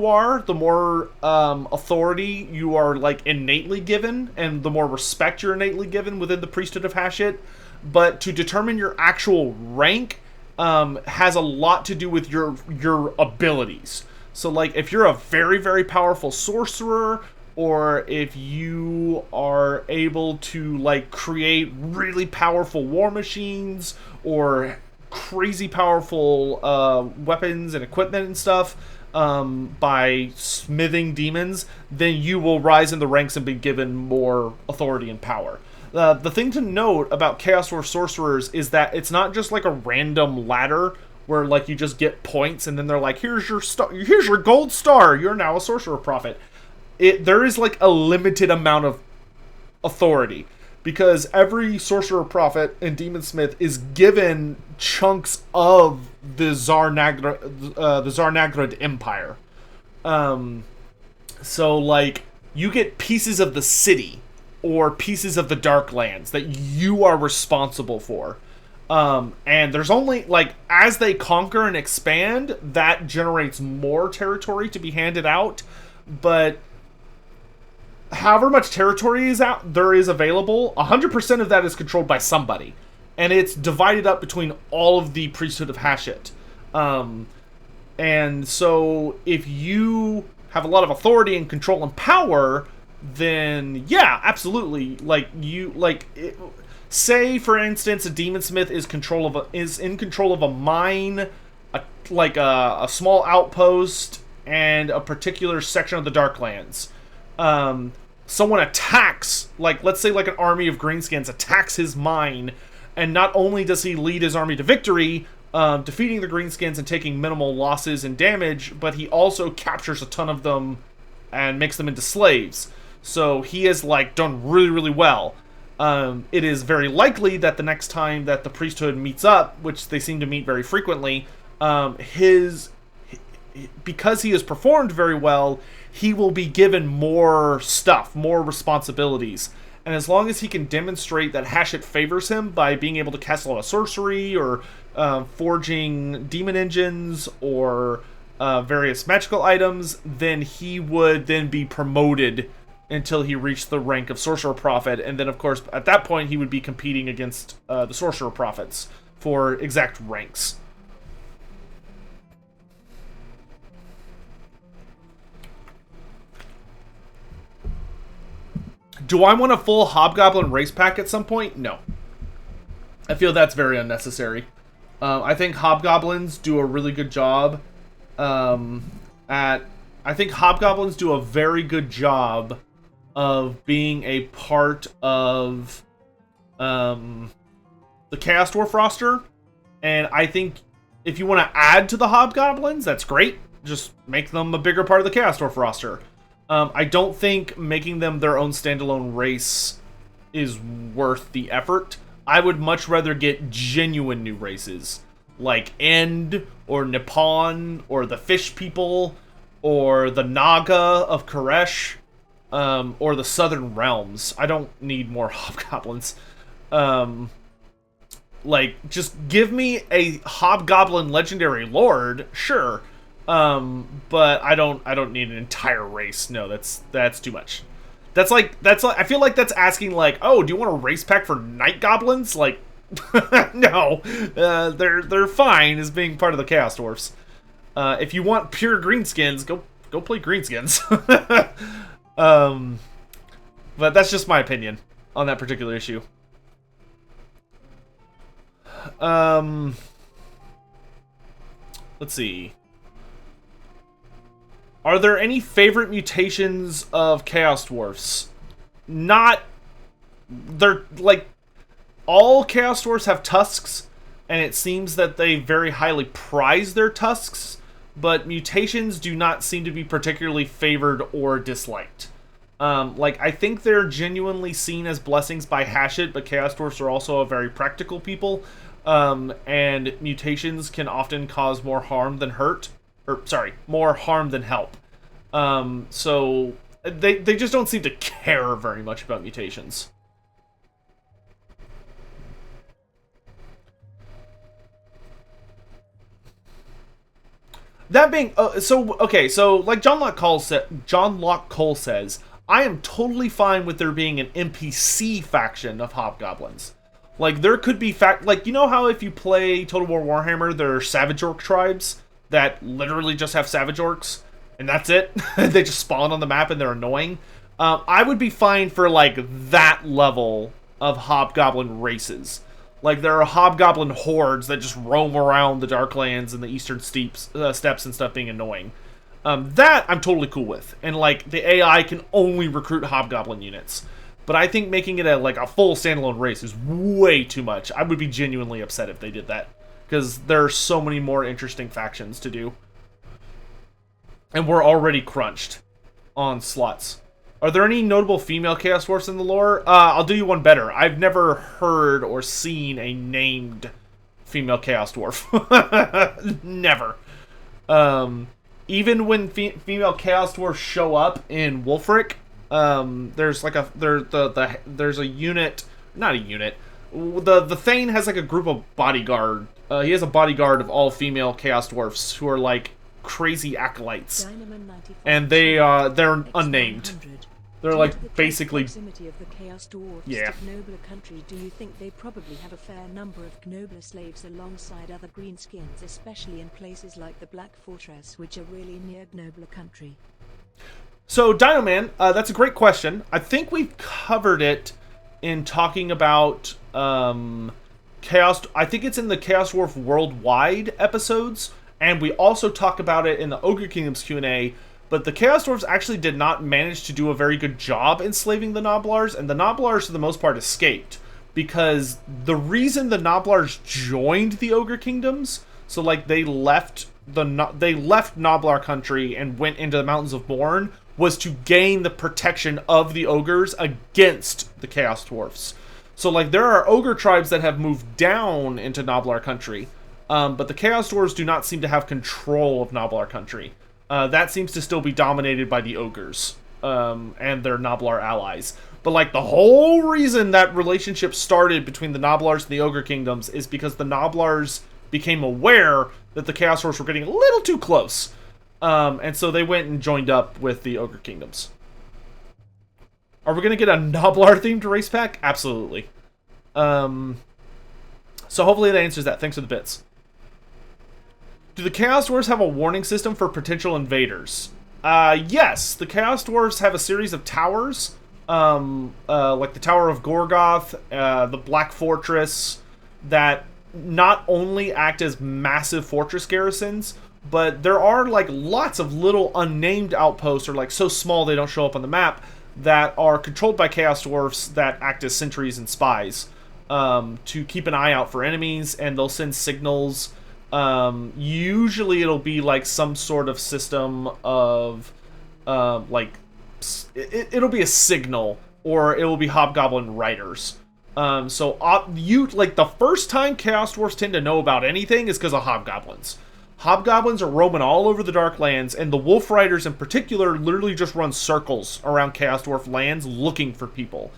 are, the more authority you are, like, innately given, and the more respect you're innately given within the Priesthood of Hashut. But to determine your actual rank has a lot to do with your abilities. So, like, if you're a very, very powerful sorcerer, or if you are able to, like, create really powerful war machines, or crazy powerful weapons and equipment and stuff by smithing demons, then you will rise in the ranks and be given more authority and power. The thing to note about Chaos Dwarf Sorcerers is that it's not just like a random ladder where, like, you just get points and then they're like, here's your gold star, you're now a Sorcerer Prophet. There is, like, a limited amount of authority, because every Sorcerer Prophet and Demonsmith is given chunks of the Zarnagrad Empire. So, like, you get pieces of the city or pieces of the Darklands that you are responsible for. And there's only, like, as they conquer and expand, that generates more territory to be handed out. But however much territory there is available, 100% of that is controlled by somebody. And it's divided up between all of the Priesthood of Hashut. And so if you have a lot of authority and control and power, then yeah, absolutely. Like, say for instance a Demonsmith is in control of a mine, a small outpost, and a particular section of the Darklands. Someone attacks, like, let's say, like, an army of greenskins attacks his mine, and not only does he lead his army to victory, defeating the greenskins and taking minimal losses and damage, but he also captures a ton of them and makes them into slaves. So he has, like, done really, really well. It is very likely that the next time that the priesthood meets up, which they seem to meet very frequently, because he has performed very well, he will be given more stuff, more responsibilities. And as long as he can demonstrate that Hashut favors him by being able to cast a lot of sorcery, or forging demon engines, or various magical items, then he would then be promoted until he reached the rank of Sorcerer Prophet. And then, of course, at that point, he would be competing against the Sorcerer Prophets for exact ranks. Do I want a full Hobgoblin race pack at some point? No. I feel that's very unnecessary. I think Hobgoblins do a really good job I think Hobgoblins do a very good job of being a part of the Chaos Dwarf roster. And I think if you want to add to the Hobgoblins, that's great. Just make them a bigger part of the Chaos Dwarf roster. I don't think making them their own standalone race is worth the effort. I would much rather get genuine new races, like End, or Nippon, or the Fish People, or the Naga of Koresh, or the Southern Realms. I don't need more Hobgoblins. Like, just give me a Hobgoblin Legendary Lord, sure. But I don't need an entire race. No, that's too much. That's like I feel like that's asking, like, oh, do you want a race pack for Night Goblins? Like, no, they're fine as being part of the Chaos Dwarfs. If you want pure greenskins, go play greenskins. But that's just my opinion on that particular issue. Let's see. Are there any favorite mutations of Chaos Dwarfs? They're like, all Chaos Dwarfs have tusks, and it seems that they very highly prize their tusks, but mutations do not seem to be particularly favored or disliked. Like, I think they're genuinely seen as blessings by Hashit, but Chaos Dwarfs are also a very practical people, and mutations can often cause more harm than hurt. Or, sorry, more harm than help. So, they just don't seem to care very much about mutations. That being, so like John Locke Cole says, I am totally fine with there being an NPC faction of Hobgoblins. Like, there could be like, you know how if you play Total War Warhammer, there are Savage Orc tribes that literally just have Savage Orcs, and that's it? They just spawn on the map and they're annoying. I would be fine for, like, that level of Hobgoblin races. Like, there are Hobgoblin hordes that just roam around the Darklands and the Eastern Steppes and stuff being annoying. That I'm totally cool with. And, like, the AI can only recruit Hobgoblin units. But I think making it a full standalone race is way too much. I would be genuinely upset if they did that, because there are so many more interesting factions to do. And we're already crunched on slots. Are there any notable female Chaos Dwarfs in the lore? I'll do you one better. I've never heard or seen a named female Chaos Dwarf. Never. Even when female Chaos Dwarfs show up in Wolfric, there's like there's a unit, not a unit. The Thane has like a group of bodyguard. He has a bodyguard of all female Chaos Dwarfs who are like crazy acolytes, and they're unnamed. They're like basically proximity of the Chaos Dwarfs yeah. to Gnobler country. Do you think they probably have a fair number of Gnobler slaves alongside other greenskins, especially in places like the Black Fortress, which are really near Gnobler country? So, Dino Man, that's a great question. I think we've covered it in talking about Chaos. I think it's in the Chaos Dwarf Worldwide episodes, and we also talk about it in the Ogre Kingdoms Q&A. But the Chaos Dwarfs actually did not manage to do a very good job enslaving the Noblars, and the Noblars, for the most part, escaped. Because the reason the Noblars joined the Ogre Kingdoms, so like they left Noblar country and went into the Mountains of Morn, was to gain the protection of the Ogres against the Chaos Dwarfs. So like there are Ogre tribes that have moved down into Noblar country, but the Chaos Dwarfs do not seem to have control of Noblar country. That seems to still be dominated by the Ogres and their Noblar allies. But like the whole reason that relationship started between the Noblars and the Ogre Kingdoms is because the Noblars became aware that the Chaos Dwarfs were getting a little too close. And so they went and joined up with the Ogre Kingdoms. Are we going to get a Noblar-themed race pack? Absolutely. So hopefully that answers that. Thanks for the bits. Do the Chaos Dwarfs have a warning system for potential invaders? Yes. The Chaos Dwarfs have a series of towers like the Tower of Gorgoth, the Black Fortress, that not only act as massive fortress garrisons, but there are like lots of little unnamed outposts, or like so small they don't show up on the map, that are controlled by Chaos Dwarfs that act as sentries and spies, to keep an eye out for enemies, and they'll send signals. Usually it'll be like some sort of system of it'll be a signal, or it will be Hobgoblin riders. Like the first time Chaos Dwarfs tend to know about anything is because of Hobgoblins. Hobgoblins are roaming all over the Darklands, and the Wolf Riders in particular literally just run circles around Chaos Dwarf lands looking for people.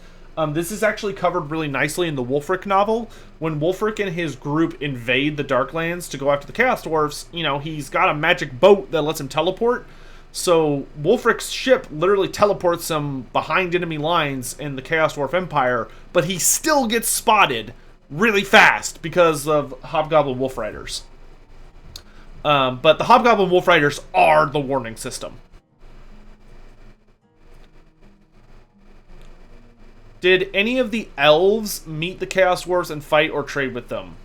This is actually covered really nicely in the Wulfric novel. When Wulfric and his group invade the Darklands to go after the Chaos Dwarfs, you know, he's got a magic boat that lets him teleport. So Wulfric's ship literally teleports him behind enemy lines in the Chaos Dwarf Empire, but he still gets spotted really fast because of Hobgoblin Wolf Riders. But the Hobgoblin Wolf Riders are the warning system. Did any of the Elves meet the Chaos Dwarfs and fight or trade with them?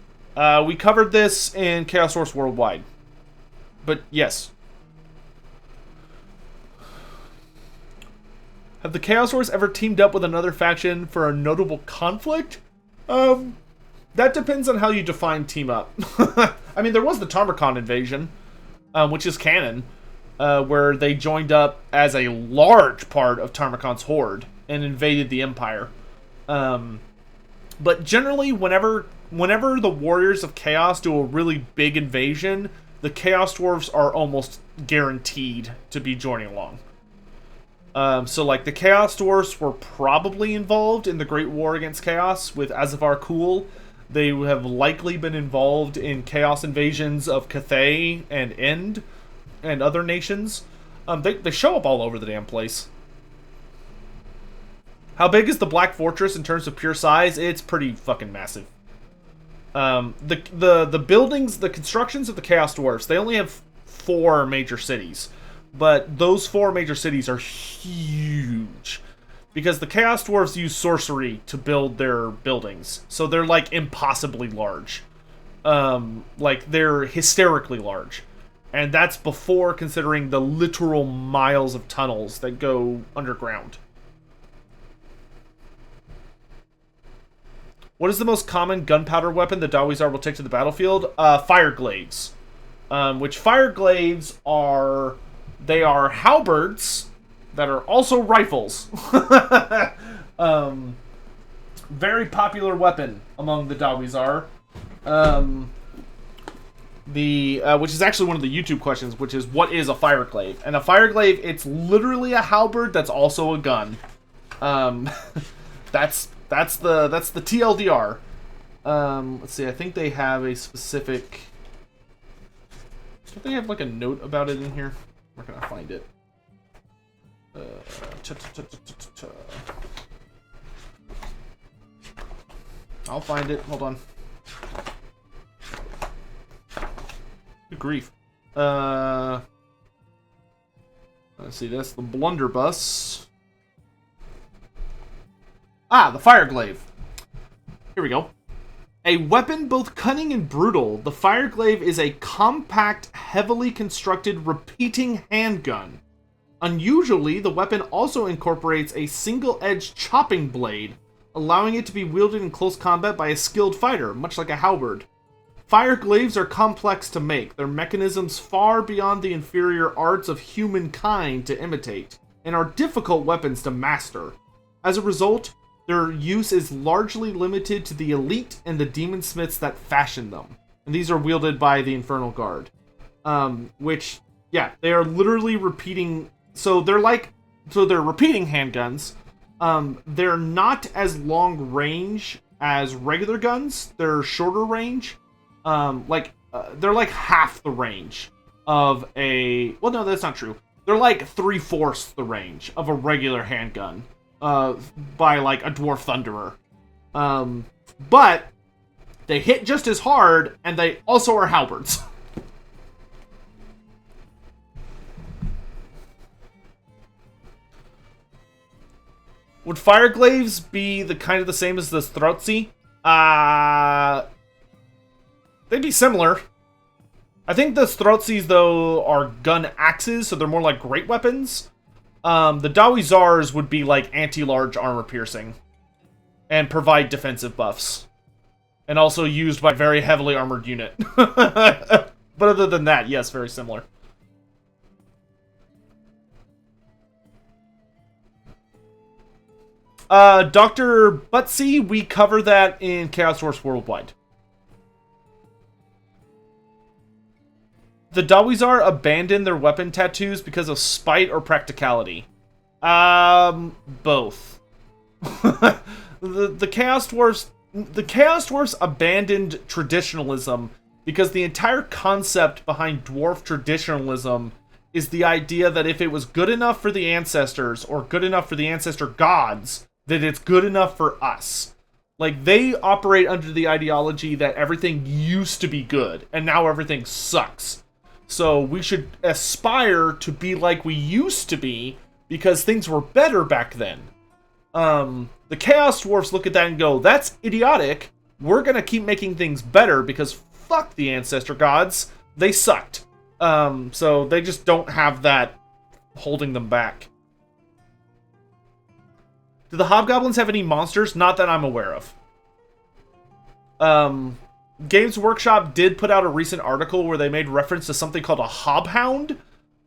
We covered this in Chaos Dwarfs Worldwide. But yes. Have the Chaos Dwarfs ever teamed up with another faction for a notable conflict? That depends on how you define team up. I mean, there was the Tarmacon invasion, which is canon, where they joined up as a large part of Tarmacon's horde and invaded the Empire. But generally, whenever the Warriors of Chaos do a really big invasion, the Chaos Dwarfs are almost guaranteed to be joining along. So, like, the Chaos Dwarfs were probably involved in the Great War against Chaos with Azafar Kul. They have likely been involved in Chaos invasions of Cathay and End and other nations. They show up all over the damn place. How big is the Black Fortress in terms of pure size? It's pretty fucking massive. The buildings, the constructions of the Chaos Dwarfs, they only have 4 major cities. But those 4 major cities are huge. Because the Chaos Dwarves use sorcery to build their buildings. So they're, like, impossibly large. Like, they're hysterically large. And that's before considering the literal miles of tunnels that go underground. What is the most common gunpowder weapon the Dawizar will take to the battlefield? Fireglaives. Which Fireglaives are... They are halberds that are also rifles. Very popular weapon among the Dawizar. Which is actually one of the YouTube questions, which is, what is a Fireclave? And a Fireglaive, it's literally a halberd that's also a gun. That's the TLDR. Let's see, I think they have a specific... Don't they have like a note about it in here? Where can I find it? I'll find it. Hold on. Good grief. Let's see. That's the blunderbuss. Ah, the Fireglaive. Here we go. A weapon both cunning and brutal, the Fireglaive is a compact, heavily constructed repeating handgun. Unusually, the weapon also incorporates a single-edged chopping blade, allowing it to be wielded in close combat by a skilled fighter, much like a halberd. Fireglaives are complex to make, their mechanisms far beyond the inferior arts of humankind to imitate, and are difficult weapons to master. As a result, their use is largely limited to the elite and the demon smiths that fashion them. And these are wielded by the Infernal Guard. Which, yeah, they are literally repeating... So they're repeating handguns. They're not as long range as regular guns. They're shorter range. They're like half the range of a... Well, no, that's not true. They're like 3/4 the range of a regular handgun. By like a Dwarf Thunderer. But they hit just as hard, and they also are halberds. Would Fireglaives be the kind of the same as the Strozzi? They'd be similar. I think the Strozzis, though, are gun axes, so they're more like great weapons. The Dawizars would be like anti-large armor piercing. And provide defensive buffs. And also used by very heavily armored unit. But other than that, yes, very similar. Dr. Butsy, we cover that in Chaos Dwarfs Worldwide. The Dawizar abandoned their weapon tattoos because of spite or practicality. Both. The Chaos Dwarfs abandoned traditionalism because the entire concept behind dwarf traditionalism is the idea that if it was good enough for the ancestors or good enough for the ancestor gods, that it's good enough for us. Like, they operate under the ideology that everything used to be good and now everything sucks. So we should aspire to be like we used to be because things were better back then. The Chaos Dwarfs look at that and go, that's idiotic. We're gonna keep making things better because fuck the ancestor gods. They sucked. So they just don't have that holding them back. Do the Hobgoblins have any monsters? Not that I'm aware of. Games Workshop did put out a recent article where they made reference to something called a Hobhound,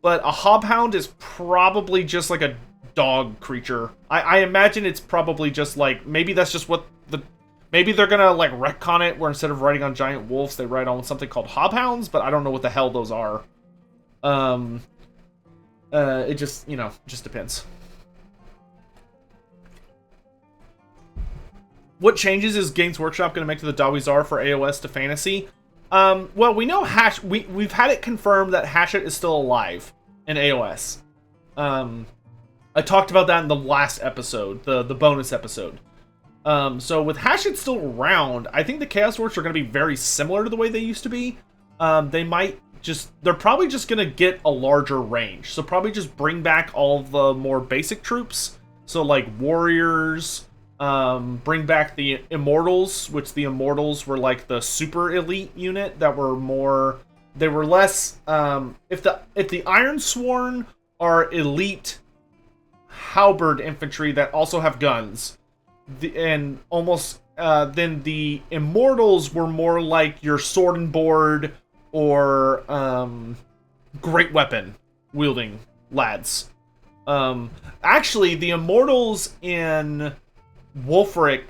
but a Hobhound is probably just like a dog creature. I imagine it's probably just like, maybe that's just what maybe they're gonna like retcon it where instead of writing on giant wolves, they write on something called Hobhounds, but I don't know what the hell those are. It just, just depends. What changes is Games Workshop going to make to the Dawizar for AOS to Fantasy? Well, we know we've had it confirmed that Hashit is still alive in AOS. I talked about that in the last episode, the bonus episode. So with Hashit still around, I think the Chaos Dwarfs are going to be very similar to the way they used to be. They're probably just going to get a larger range. So probably just bring back all the more basic troops. So like warriors. Bring back the Immortals, which the Immortals were like the super elite unit that were more. They were less. If the Iron Sworn are elite halberd infantry that also have guns, then the Immortals were more like your sword and board or great weapon wielding lads. Actually, the Immortals in Wolfric,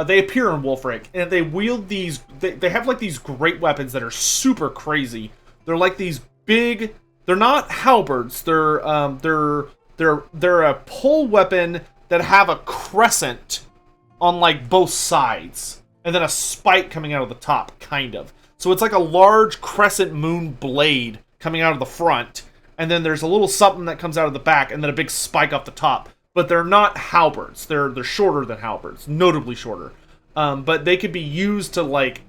they appear in Wolfric, and they wield these. They have like these great weapons that are super crazy. They're like these big. They're not halberds. They're a pole weapon that have a crescent on like both sides, and then a spike coming out of the top, kind of. So it's like a large crescent moon blade coming out of the front, and then there's a little something that comes out of the back, and then a big spike off the top. But they're not halberds. They're shorter than halberds, notably shorter. But they could be used to like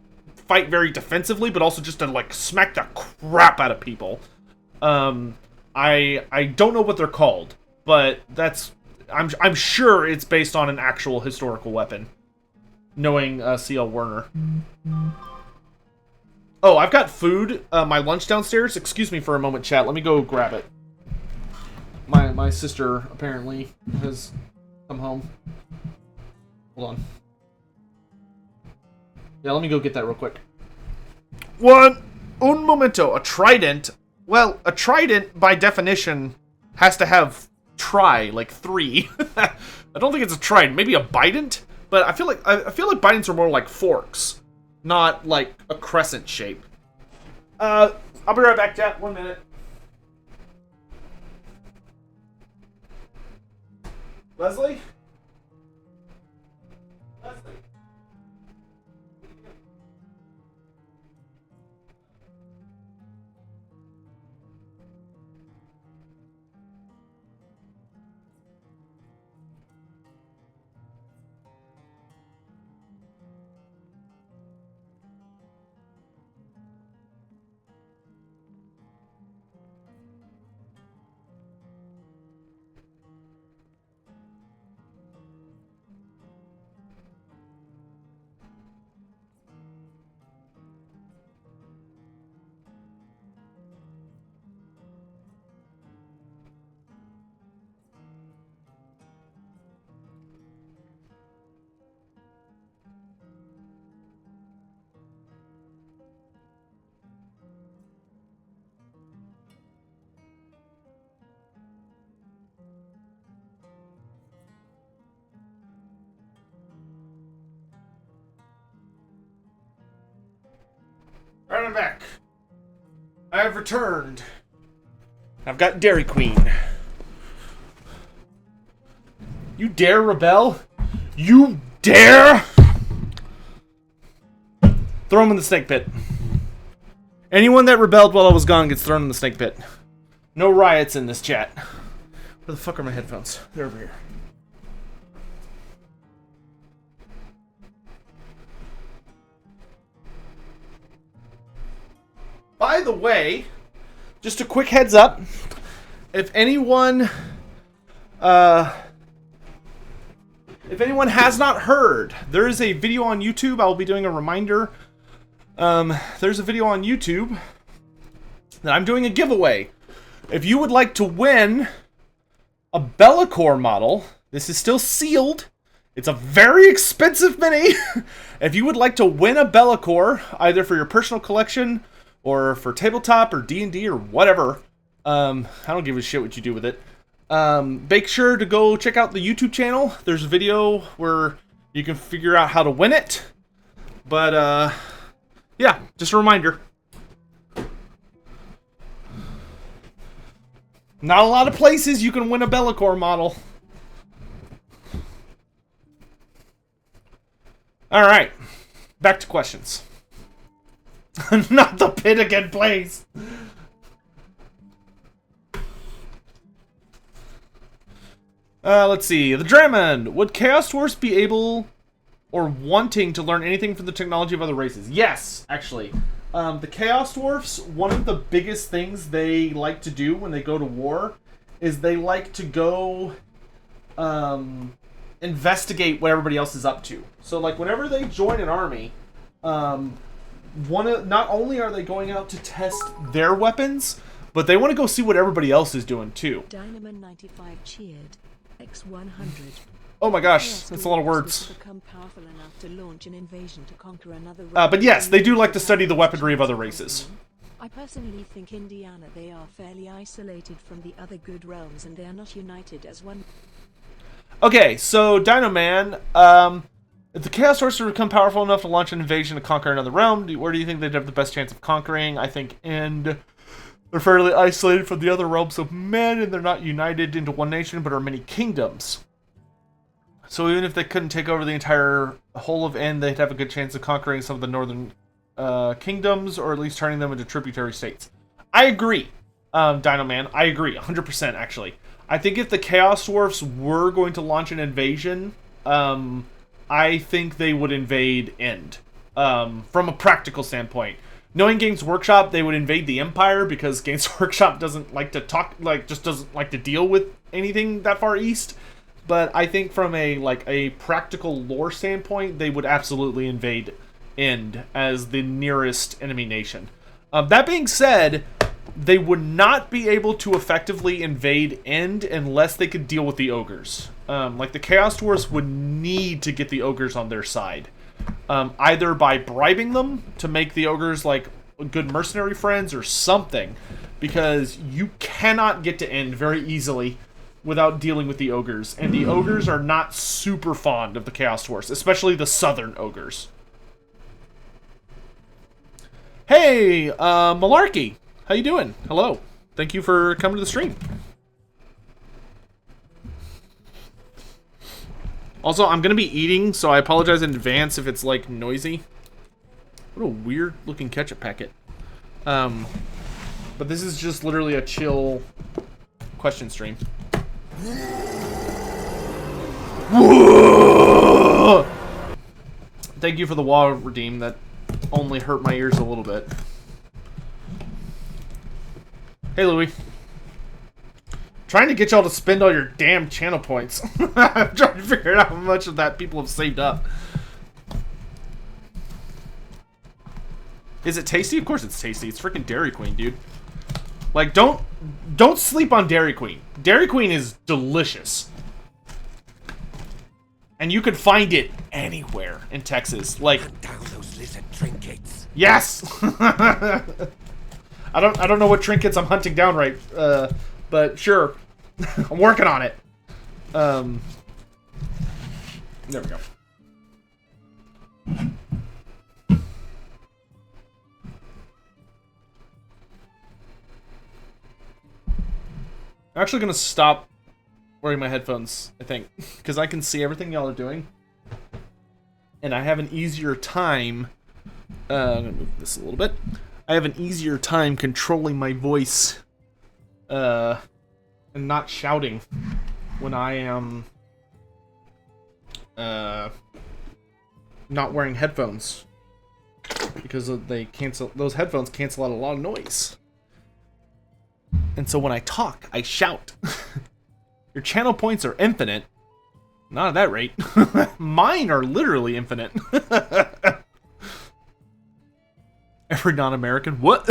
fight very defensively, but also just to like smack the crap out of people. I don't know what they're called, but I'm sure it's based on an actual historical weapon. Knowing C.L. Werner. Oh, I've got food. My lunch downstairs. Excuse me for a moment, chat. Let me go grab it. My sister apparently has come home. Hold on. Yeah, let me go get that real quick. Un momento. A trident. Well, a trident by definition has to have like 3. I don't think it's a trident. Maybe a bident, but I feel like bidents are more like forks, not like a crescent shape. I'll be right back, chat. 1 minute. Leslie? Leslie? I'm back. I have returned. I've got Dairy Queen. You dare rebel? You dare? Throw him in the snake pit. Anyone that rebelled while I was gone gets thrown in the snake pit. No riots in this chat. Where the fuck are my headphones? They're over here. By the way, just a quick heads up. If anyone has not heard, there is a video on YouTube. I'll be doing a reminder. There's a video on YouTube that I'm doing a giveaway. If you would like to win a Be'lakor model, this is still sealed. It's a very expensive mini. If you would like to win a Be'lakor, either for your personal collection or for tabletop or D&D or whatever, I don't give a shit what you do with it. Make sure to go check out the YouTube channel. There's a video where you can figure out how to win it. But, yeah, just a reminder. Not a lot of places you can win a Be'lakor model. Alright, back to questions. Not the pit again, please. Let's see. The Draymond. Would Chaos Dwarfs be able or wanting to learn anything from the technology of other races? Yes, actually. The Chaos Dwarfs, one of the biggest things they like to do when they go to war is they like to go investigate what everybody else is up to. So, like, whenever they join an army, not only are they going out to test their weapons, but they want to go see what everybody else is doing too. Dynamon 95 cheered. X100. Oh my gosh, that's a lot of words. Become powerful enough to launch an invasion to conquer another but yes, they do like to study the weaponry of other races. I personally think Indiana, they are fairly isolated from the other good realms and they are not united as one. Okay, so Dino Man, if the Chaos Sorcerer become powerful enough to launch an invasion to conquer another realm, where do you think they'd have the best chance of conquering? I think End. They're fairly isolated from the other realms of men, and they're not united into one nation, but are many kingdoms. So even if they couldn't take over the entire whole of End, they'd have a good chance of conquering some of the northern kingdoms, or at least turning them into tributary states. I agree, Dino Man. I agree, 100% actually. I think if the Chaos Dwarfs were going to launch an invasion, I think they would invade End. From a practical standpoint. Knowing Games Workshop, they would invade the Empire because Games Workshop doesn't like to talk, just doesn't like to deal with anything that far east. But I think from a practical lore standpoint, they would absolutely invade End as the nearest enemy nation. That being said, they would not be able to effectively invade End unless they could deal with the ogres. The Chaos Dwarfs would need to get the ogres on their side. Either by bribing them to make the ogres good mercenary friends or something, because you cannot get to End very easily without dealing with the ogres, and the ogres are not super fond of the Chaos Dwarfs, especially the southern ogres. Hey, Malarkey, how you doing? Hello, thank you for coming to the stream. Also, I'm going to be eating, so I apologize in advance if it's, noisy. What a weird-looking ketchup packet. But this is just literally a chill question stream. Whoa! Thank you for the wall redeem. That only hurt my ears a little bit. Hey, Louie. Trying to get y'all to spend all your damn channel points. I'm trying to figure out how much of that people have saved up. Is it tasty? Of course it's tasty. It's freaking Dairy Queen, dude. Don't sleep on Dairy Queen. Dairy Queen is delicious. And you could find it anywhere in Texas. Hunt down those lizard trinkets. Yes! I don't know what trinkets I'm hunting down right, but sure. I'm working on it. There we go. I'm actually gonna stop wearing my headphones, I think, because I can see everything y'all are doing, and I have an easier time. I'm gonna move this a little bit. I have an easier time controlling my voice, and not shouting when I am not wearing headphones, because those headphones cancel out a lot of noise. And so when I talk, I shout. Your channel points are infinite. Not at that rate. Mine are literally infinite. Every non-American? What?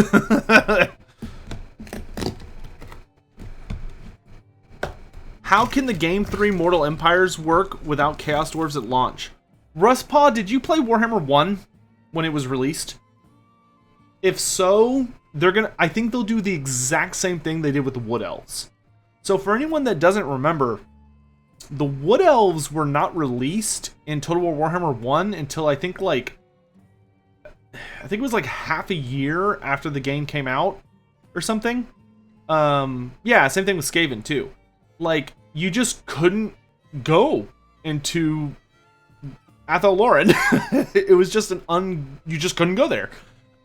How can the Game 3 Mortal Empires work without Chaos Dwarves at launch? Rustpaw, did you play Warhammer 1 when it was released? If so, I think they'll do the exact same thing they did with the Wood Elves. So for anyone that doesn't remember, the Wood Elves were not released in Total War Warhammer 1 until I think it was like half a year after the game came out or something. Yeah, same thing with Skaven too. Like, you just couldn't go into Athel Loren. It was just you just couldn't go there.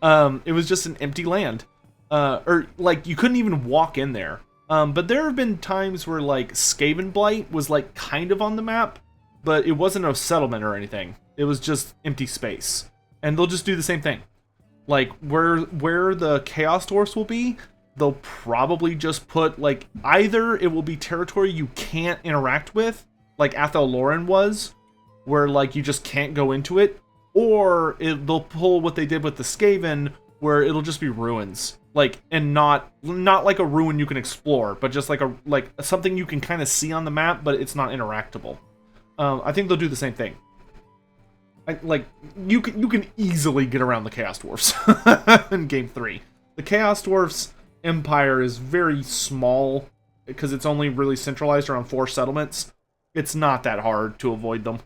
It was just an empty land. Or like you couldn't even walk in there. But there have been times where like Skaven Blight was like kind of on the map, but it wasn't a settlement or anything. It was just empty space. And they'll just do the same thing. Like where the Chaos Dwarfs will be, they'll probably just put like either it will be territory you can't interact with, like Athel Loren was, where like you just can't go into it, or they'll pull what they did with the Skaven, where it'll just be ruins. Like, and not like a ruin you can explore, but just like something you can kind of see on the map, but it's not interactable. I think they'll do the same thing. You can easily get around the Chaos Dwarfs in Game 3. The Chaos Dwarfs Empire is very small because it's only really centralized around 4 settlements. It's not that hard to avoid them.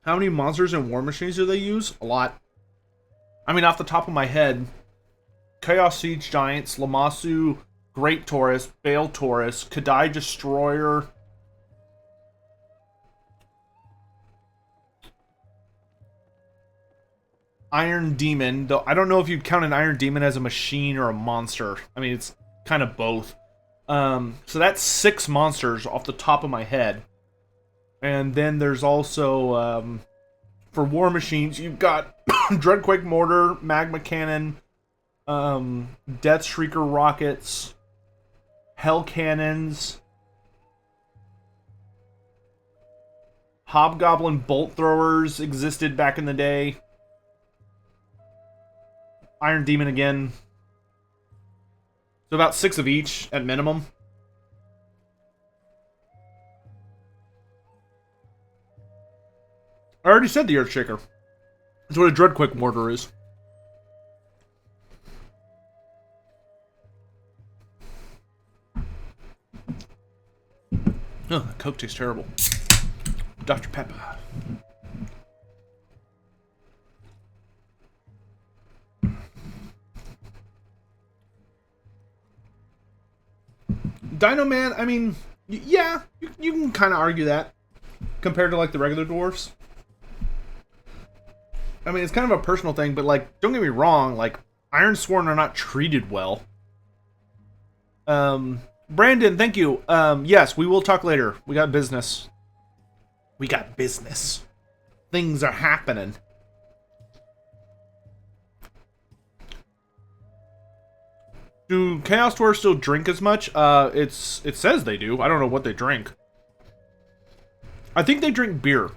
How many monsters and war machines do they use? A lot. I mean, off the top of my head, Chaos Siege Giants, Lamassu, Great Taurus, Bale Taurus, Kadai Destroyer, Iron Demon. Though I don't know if you'd count an Iron Demon as a machine or a monster. I mean, it's kind of both. So that's 6 monsters off the top of my head. And then there's also, for war machines, you've got Dreadquake Mortar, Magma Cannon, Death Shrieker Rockets, Hell Cannons, Hobgoblin Bolt Throwers existed back in the day. Iron Demon again. So about 6 of each at minimum. I already said the Earthshaker. That's what a Dreadquake Mortar is. Oh, that Coke tastes terrible. Dr. Pepper. Dino Man, I mean, yeah, you can kind of argue that compared to like the regular dwarfs. I mean, it's kind of a personal thing, but like, don't get me wrong, like Ironsworn are not treated well. Brandon, thank you. Yes, we will talk later. We got business. We got business. Things are happening. Do Chaos Dwarves still drink as much? It says they do. I don't know what they drink. I think they drink beer.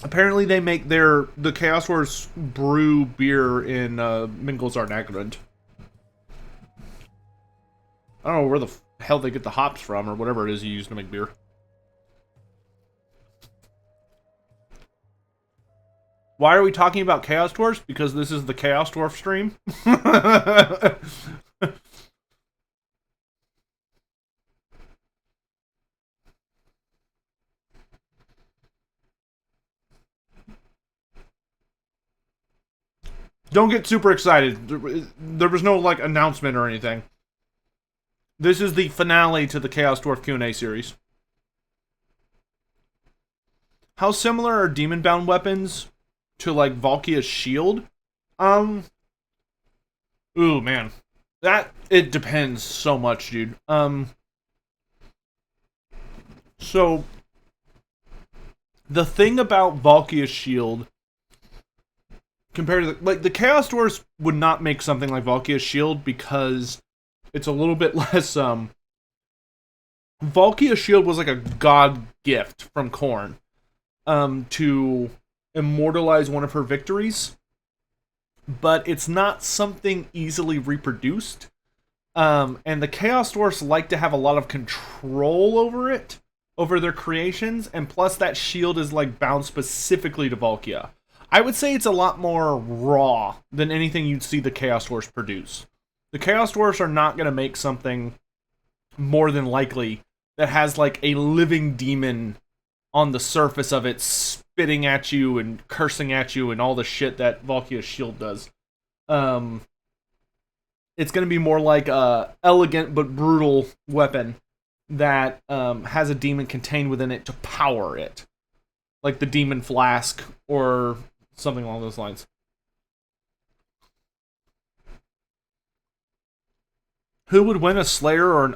Apparently they make the Chaos Dwarves brew beer in Mingolzar Nagrund. I don't know where the hell they get the hops from or whatever it is you use to make beer. Why are we talking about Chaos Dwarfs? Because this is the Chaos Dwarf stream. Don't get super excited. There was no, like, announcement or anything. This is the finale to the Chaos Dwarf Q&A series. How similar are demon-bound weapons to, like, Valkia's shield? Ooh, man. It depends so much, dude. So, the thing about Valkia's shield, compared to, the Chaos Dwarfs would not make something like Valkia's shield because it's a little bit less, Valkia's shield was like a god gift from Khorne, to immortalize one of her victories, but it's not something easily reproduced, and the Chaos Dwarfs like to have a lot of control over their creations, and plus that shield is, like, bound specifically to Valkia. I would say it's a lot more raw than anything you'd see the Chaos Dwarfs produce. The Chaos Dwarfs are not going to make something, more than likely, that has, like, a living demon on the surface of it spitting at you and cursing at you and all the shit that Valkia's shield does. It's going to be more like a elegant but brutal weapon that has a demon contained within it to power it. Like the Demon Flask or something along those lines. Who would win, a Slayer or an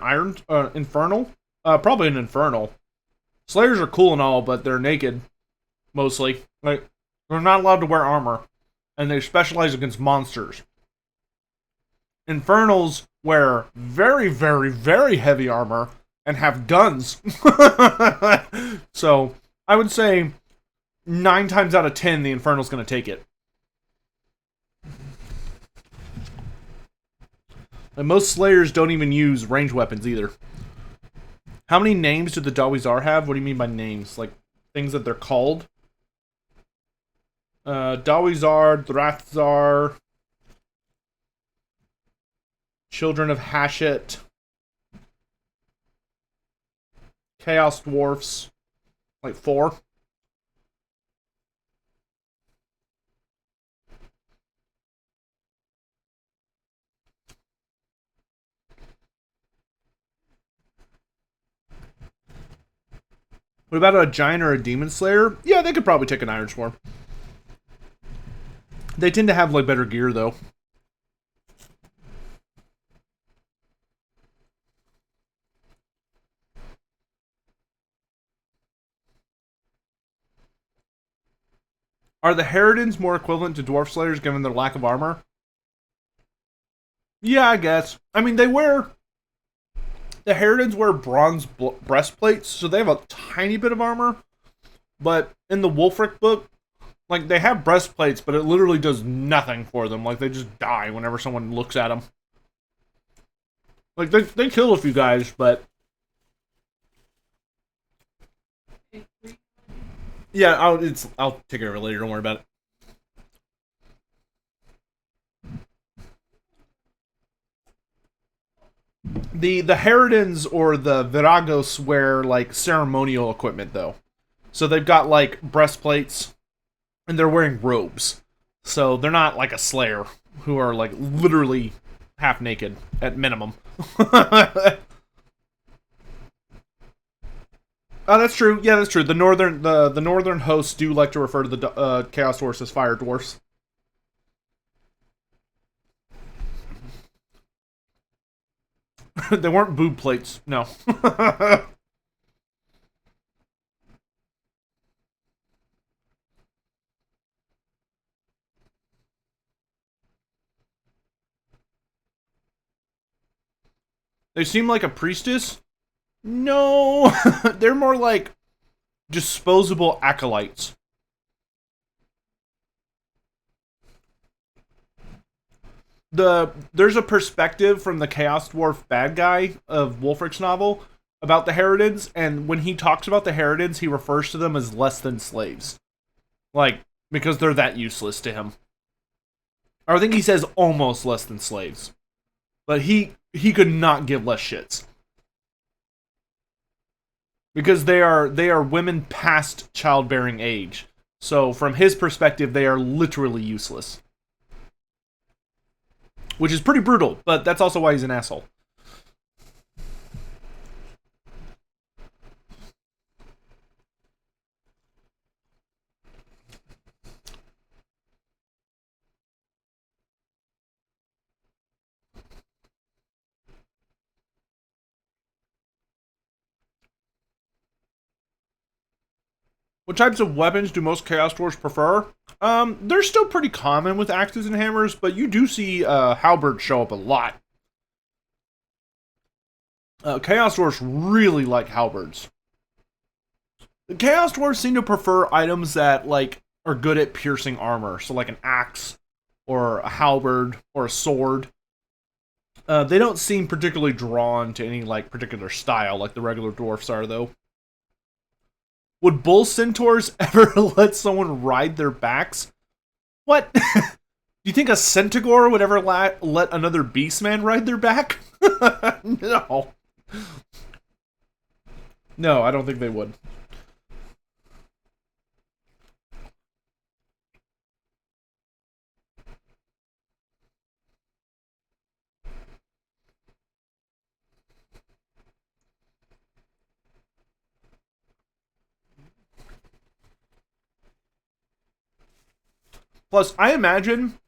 Infernal? Probably an Infernal. Slayers are cool and all, but they're naked, mostly. Like, they're not allowed to wear armor, and they specialize against monsters. Infernals wear very, very, very heavy armor and have guns. So, I would say 9 times out of 10, the Infernal's going to take it. And most Slayers don't even use ranged weapons either. How many names do the Dawizar have? What do you mean by names? Like, things that they're called? Dawizar, Thrathzar, Children of Hashut, Chaos Dwarfs, like 4. What about a Giant or a Demon Slayer? Yeah, they could probably take an Iron Swarm. They tend to have, like, better gear, though. Are the Harridans more equivalent to Dwarf Slayers given their lack of armor? Yeah, I guess. I mean, the Harridans wear bronze breastplates, so they have a tiny bit of armor. But in the Wulfric book, like, they have breastplates, but it literally does nothing for them. Like, they just die whenever someone looks at them. Like, they kill a few guys, but... Yeah, I'll take care of it later, don't worry about it. The Harridans or the Viragos wear, like, ceremonial equipment, though. So they've got, like, breastplates, and they're wearing robes. So they're not like a Slayer, who are, like, literally half naked, at minimum. Oh, that's true. Yeah, that's true. The northern hosts do like to refer to the Chaos Dwarfs as Fire Dwarfs. They weren't boob plates, no. They seem like a priestess. No, they're more like disposable acolytes. There's a perspective from the Chaos Dwarf bad guy of Wulfric's novel about the Harridans, and when he talks about the Harridans, he refers to them as less than slaves. Like, because they're that useless to him. Or I think he says almost less than slaves. But he could not give less shits. Because they are women past childbearing age. So from his perspective, they are literally useless. which is pretty brutal, but that's also why he's an asshole. What types of weapons do most Chaos Dwarves prefer? They're still pretty common with axes and hammers, but you do see halberds show up a lot. Chaos Dwarves really like halberds. The Chaos Dwarves seem to prefer items that like are good at piercing armor, so like an axe or a halberd or a sword. They don't seem particularly drawn to any like particular style like the regular dwarfs are, though. Would bull centaurs ever let someone ride their backs? What? Do you think a centaur would ever let another beastman ride their back? No. No, I don't think they would. Plus, I imagine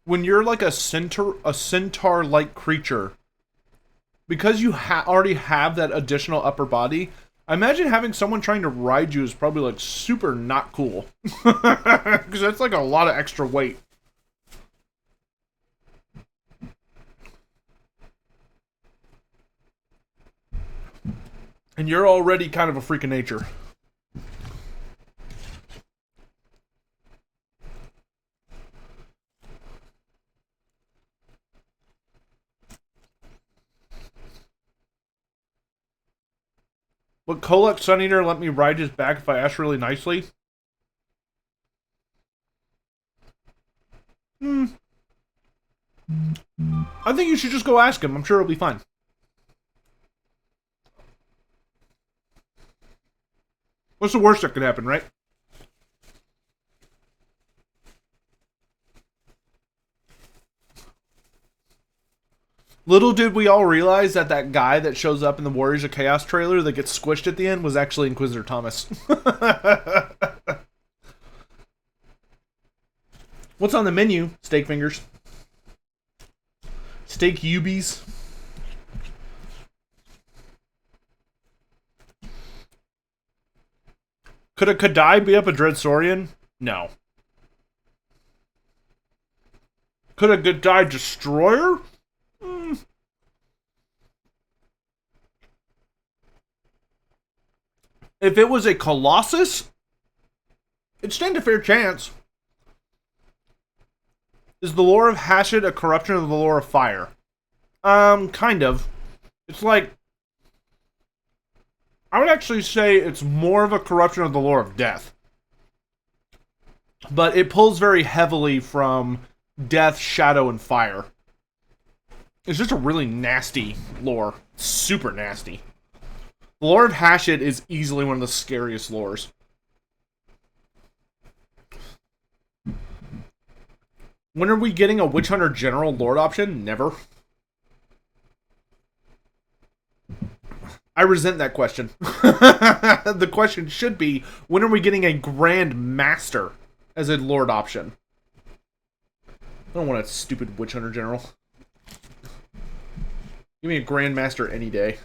when you're like a centaur-like creature, because you already have that additional upper body, I imagine having someone trying to ride you is probably like super not cool. Because that's like a lot of extra weight. And you're already kind of a freak of nature. Would Kolek Suneater let me ride his back if I asked really nicely? I think you should just go ask him. I'm sure it'll be fine. What's the worst that could happen, right? Little did we all realize that that guy that shows up in the Warriors of Chaos trailer that gets squished at the end was actually Inquisitor Thomas. What's on the menu? Steak fingers. Steak Ubies. Could a Kadai be up a Dreadsaurian? No. Could a Kadai Destroyer? If it was a Colossus, it'd stand a fair chance. Is the lore of Hashid a corruption of the lore of fire? Kind of. It's like, I would actually say it's more of a corruption of the lore of death. But it pulls very heavily from death, shadow, and fire. It's just a really nasty lore. Super nasty. The lore of Hashid is easily one of the scariest lores. When are we getting a Witch Hunter General Lord option? Never. I resent that question. The question should be, when are we getting a Grand Master as a Lord option? I don't want a stupid Witch Hunter General. Give me a Grand Master any day.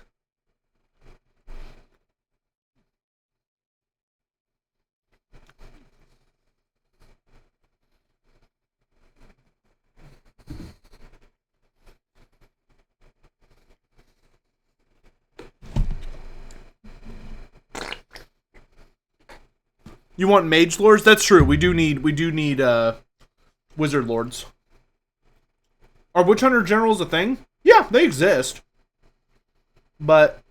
You want mage lords? That's true. We do need wizard lords. Are Witch Hunter Generals a thing? Yeah, they exist. But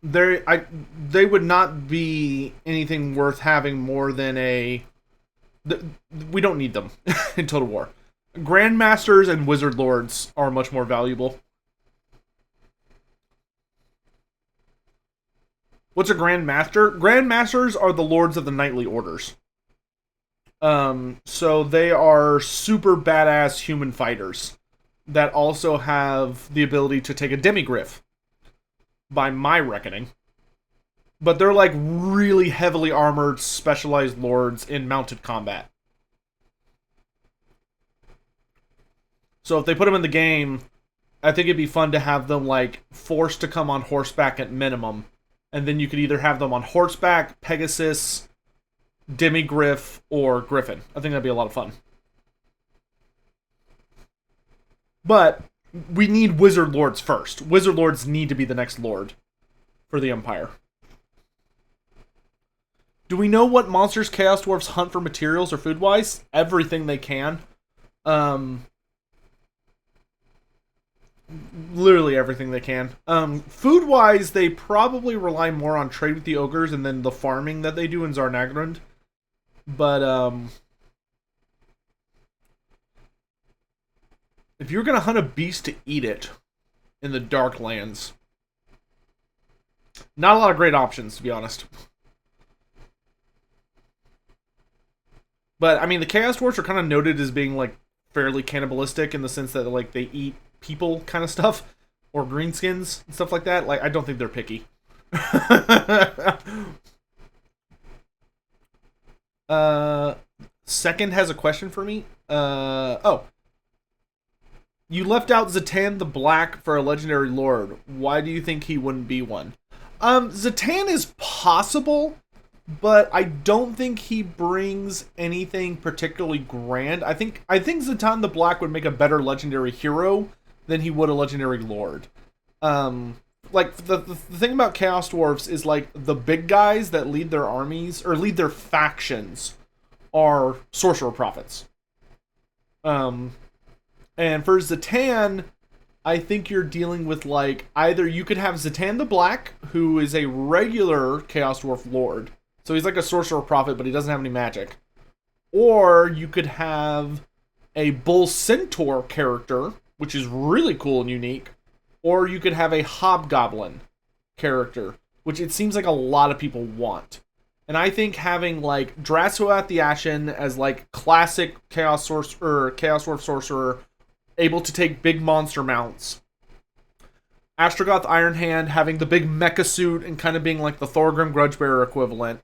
they would not be anything worth having more than a... We don't need them in Total War. Grandmasters and Wizard Lords are much more valuable. What's a Grandmaster? Grandmasters are the Lords of the Knightly Orders. So they are super badass human fighters that also have the ability to take a demigryph, by my reckoning. But they're like really heavily armored, specialized lords in mounted combat. So if they put them in the game, I think it'd be fun to have them like forced to come on horseback at minimum. And then you could either have them on horseback, Pegasus, demigryph, or griffin. I think that'd be a lot of fun. But we need wizard lords first. Wizard lords need to be the next lord for the Empire. Do we know what monsters Chaos Dwarfs hunt for materials or food-wise? Everything they can. Literally everything they can. Food-wise, they probably rely more on trade with the ogres and then the farming that they do in Zarnagrund. But, if you're going to hunt a beast to eat it in the Dark Lands, not a lot of great options, to be honest. But, I mean, the Chaos Dwarfs are kind of noted as being, like, fairly cannibalistic in the sense that, like, they eat people kind of stuff. Or greenskins and stuff like that. Like, I don't think they're picky. Second has a question for me. Oh. You left out Zatan the Black for a legendary lord. Why do you think he wouldn't be one? Zatan is possible, but I don't think he brings anything particularly grand. I think Zatan the Black would make a better legendary hero than he would a legendary lord. Like, the thing about Chaos Dwarfs is, like, the big guys that lead their armies, or lead their factions, are Sorcerer Prophets. And for Zatan, I think you're dealing with, like, either you could have Zatan the Black, who is a regular Chaos Dwarf Lord. So he's like a Sorcerer Prophet, but he doesn't have any magic. Or you could have a Bull Centaur character, which is really cool and unique. Or you could have a Hobgoblin character, which it seems like a lot of people want. And I think having, like, Drassoath the Ashen as, like, classic Chaos Dwarf Sorcerer, able to take big monster mounts. Astrogoth Ironhand having the big mecha suit and kind of being like the Thorgrim Grudgebearer equivalent.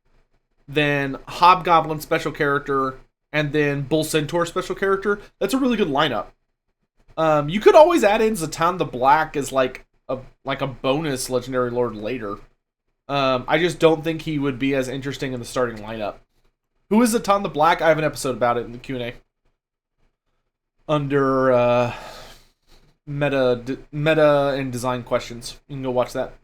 Then Hobgoblin special character, and then Bull Centaur special character. That's a really good lineup. You could always add in Zatan the Black as like a bonus legendary lord later. I just don't think he would be as interesting in the starting lineup. Who is Zatan the Black? I have an episode about it in the Q&A. Under meta and design questions. You can go watch that.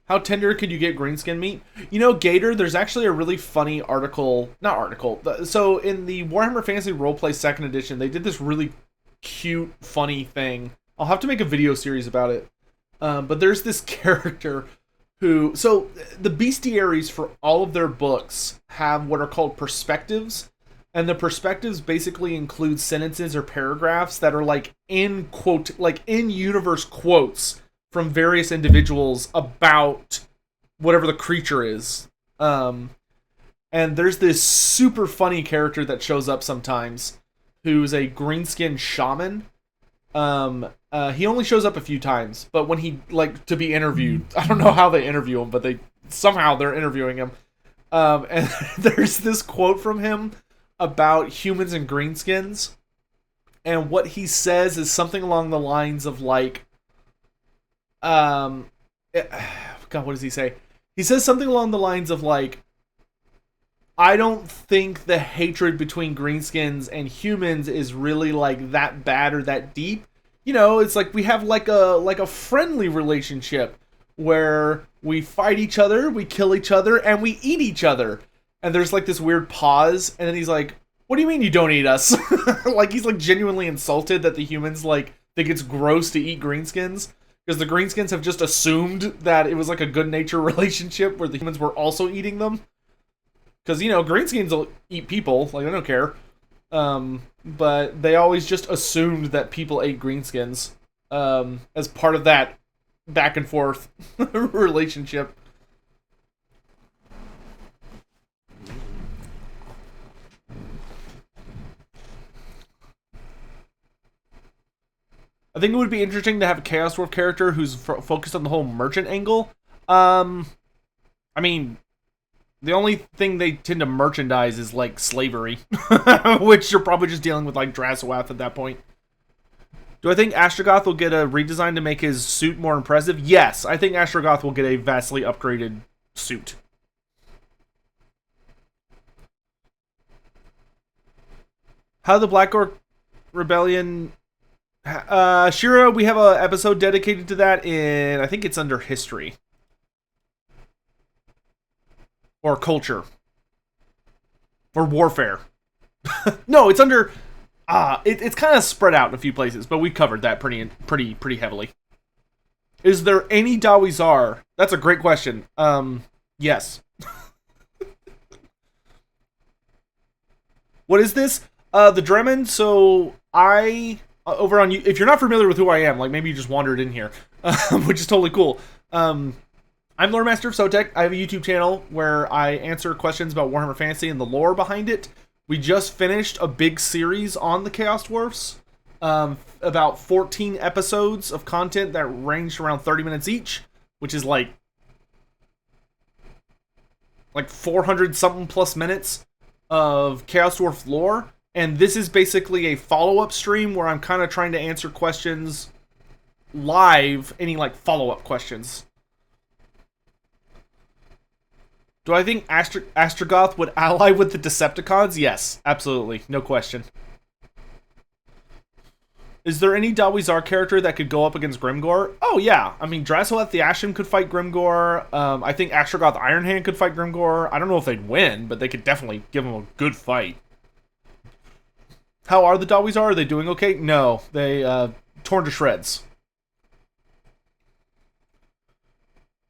How tender could you get greenskin meat? You know, Gator, there's actually a really funny article. Not article. So in the Warhammer Fantasy Roleplay 2nd edition, they did this really cute, funny thing. I'll have to make a video series about it. But there's this character who... So the bestiaries for all of their books have what are called perspectives. And the perspectives basically include sentences or paragraphs that are like in universe quotes from various individuals about whatever the creature is. And there's this super funny character that shows up sometimes who's a greenskin shaman. He only shows up a few times, but when he, like, to be interviewed, I don't know how they interview him, but they're interviewing him. And there's this quote from him about humans and greenskins, and what he says is something along the lines of like, God, what does he say? He says something along the lines of like, I don't think the hatred between greenskins and humans is really like that bad or that deep. You know, it's like we have like a friendly relationship where we fight each other, we kill each other, and we eat each other. And there's like this weird pause, and then he's like, what do you mean you don't eat us? Like, he's like genuinely insulted that the humans like think it's gross to eat greenskins. Because the greenskins have just assumed that it was like a good nature relationship where the humans were also eating them. Because, you know, greenskins will eat people, like, they don't care. But they always just assumed that people ate greenskins as part of that back and forth relationship. I think it would be interesting to have a Chaos Dwarf character who's focused on the whole merchant angle. I mean, the only thing they tend to merchandise is, like, slavery. Which you're probably just dealing with, like, Drazoath at that point. Do I think Astrogoth will get a redesign to make his suit more impressive? Yes, I think Astrogoth will get a vastly upgraded suit. How the Black Orc Rebellion... Shira, we have an episode dedicated to that in... I think it's under History. Or Culture. Or Warfare. No, it's under... it's kind of spread out in a few places, but we covered that pretty heavily. Is there any Dawizar? That's a great question. Yes. What is this? The Dremen. So over on you. If you're not familiar with who I am, like maybe you just wandered in here, which is totally cool. I'm Loremaster of Sotek. I have a YouTube channel where I answer questions about Warhammer Fantasy and the lore behind it. We just finished a big series on the Chaos Dwarfs. About 14 episodes of content that ranged around 30 minutes each, which is like 400 something plus minutes of Chaos Dwarf lore. And this is basically a follow-up stream where I'm kind of trying to answer questions live, any like follow-up questions. Do I think Astrogoth would ally with the Decepticons? Yes, absolutely. No question. Is there any Dawizar character that could go up against Grimgor? Oh, yeah. I mean, Drazoath the Ashen could fight Grimgor. I think Astrogoth Ironhand could fight Grimgor. I don't know if they'd win, but they could definitely give him a good fight. How are the Dawizar? Are they doing okay? No. They, torn to shreds.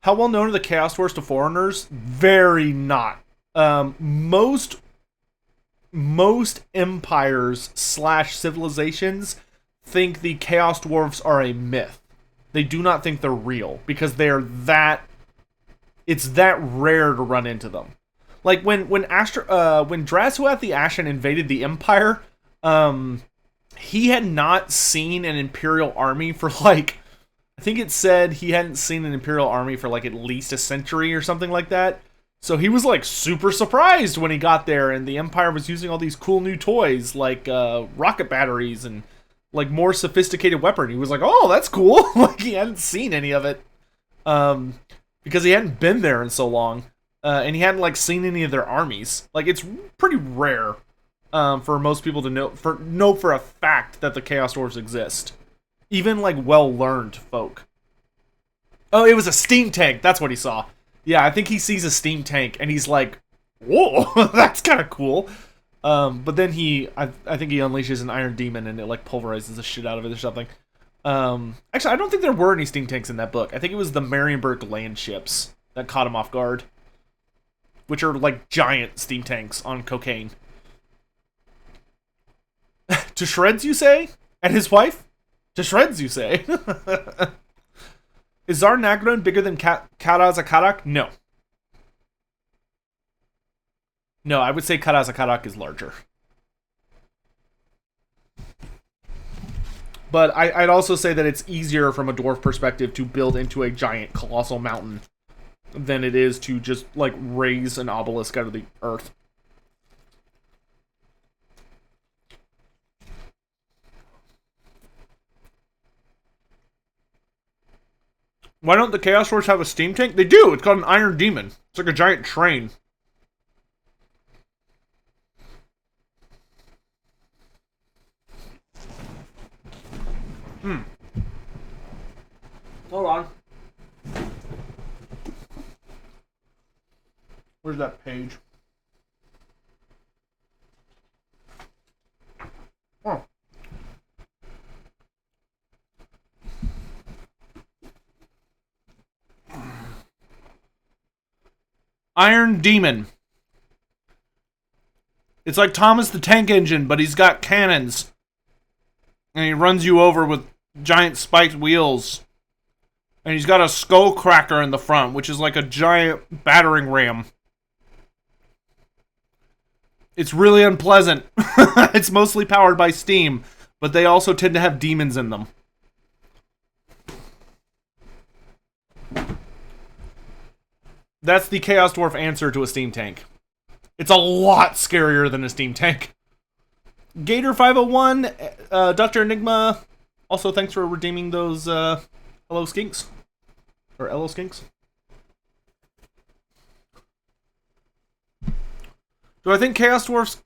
How well known are the Chaos Dwarfs to foreigners? Very not. Most empires / civilizations think the Chaos Dwarfs are a myth. They do not think they're real because they're that. It's that rare to run into them. Like when Drazoath the Ashen invaded the Empire, he had not seen an Imperial army for like. I think it said he hadn't seen an Imperial army for like at least a century or something like that. So he was like super surprised when he got there and the Empire was using all these cool new toys like rocket batteries and like more sophisticated weaponry. He was like, oh, that's cool. Like he hadn't seen any of it because he hadn't been there in so long and he hadn't like seen any of their armies. Like it's pretty rare for most people to know for a fact that the Chaos Dwarfs exist. Even, like, well-learned folk. Oh, it was a steam tank. That's what he saw. Yeah, I think he sees a steam tank, and he's like, whoa, that's kind of cool. But then I think he unleashes an iron demon, and it, like, pulverizes the shit out of it or something. Actually, I don't think there were any steam tanks in that book. I think it was the Marienburg land ships that caught him off guard. Which are, like, giant steam tanks on cocaine. To shreds, you say? And his wife? To shreds, you say? Is Zar Nagron bigger than Karazakarak? No. No, I would say Karazakarak is larger. But I'd also say that it's easier from a dwarf perspective to build into a giant colossal mountain than it is to just, like, raise an obelisk out of the earth. Why don't the Chaos Dwarfs have a steam tank? They do! It's called an Iron Demon. It's like a giant train. Hold on. Where's that page? Oh. Iron Demon. It's like Thomas the Tank Engine, but he's got cannons. And he runs you over with giant spiked wheels. And he's got a skull cracker in the front, which is like a giant battering ram. It's really unpleasant. It's mostly powered by steam, but they also tend to have demons in them. That's the Chaos Dwarf answer to a steam tank. It's a lot scarier than a steam tank. Gator 501, Dr. Enigma. Also, thanks for redeeming those hello skinks. Or hello skinks. Do I think Chaos Dwarfs,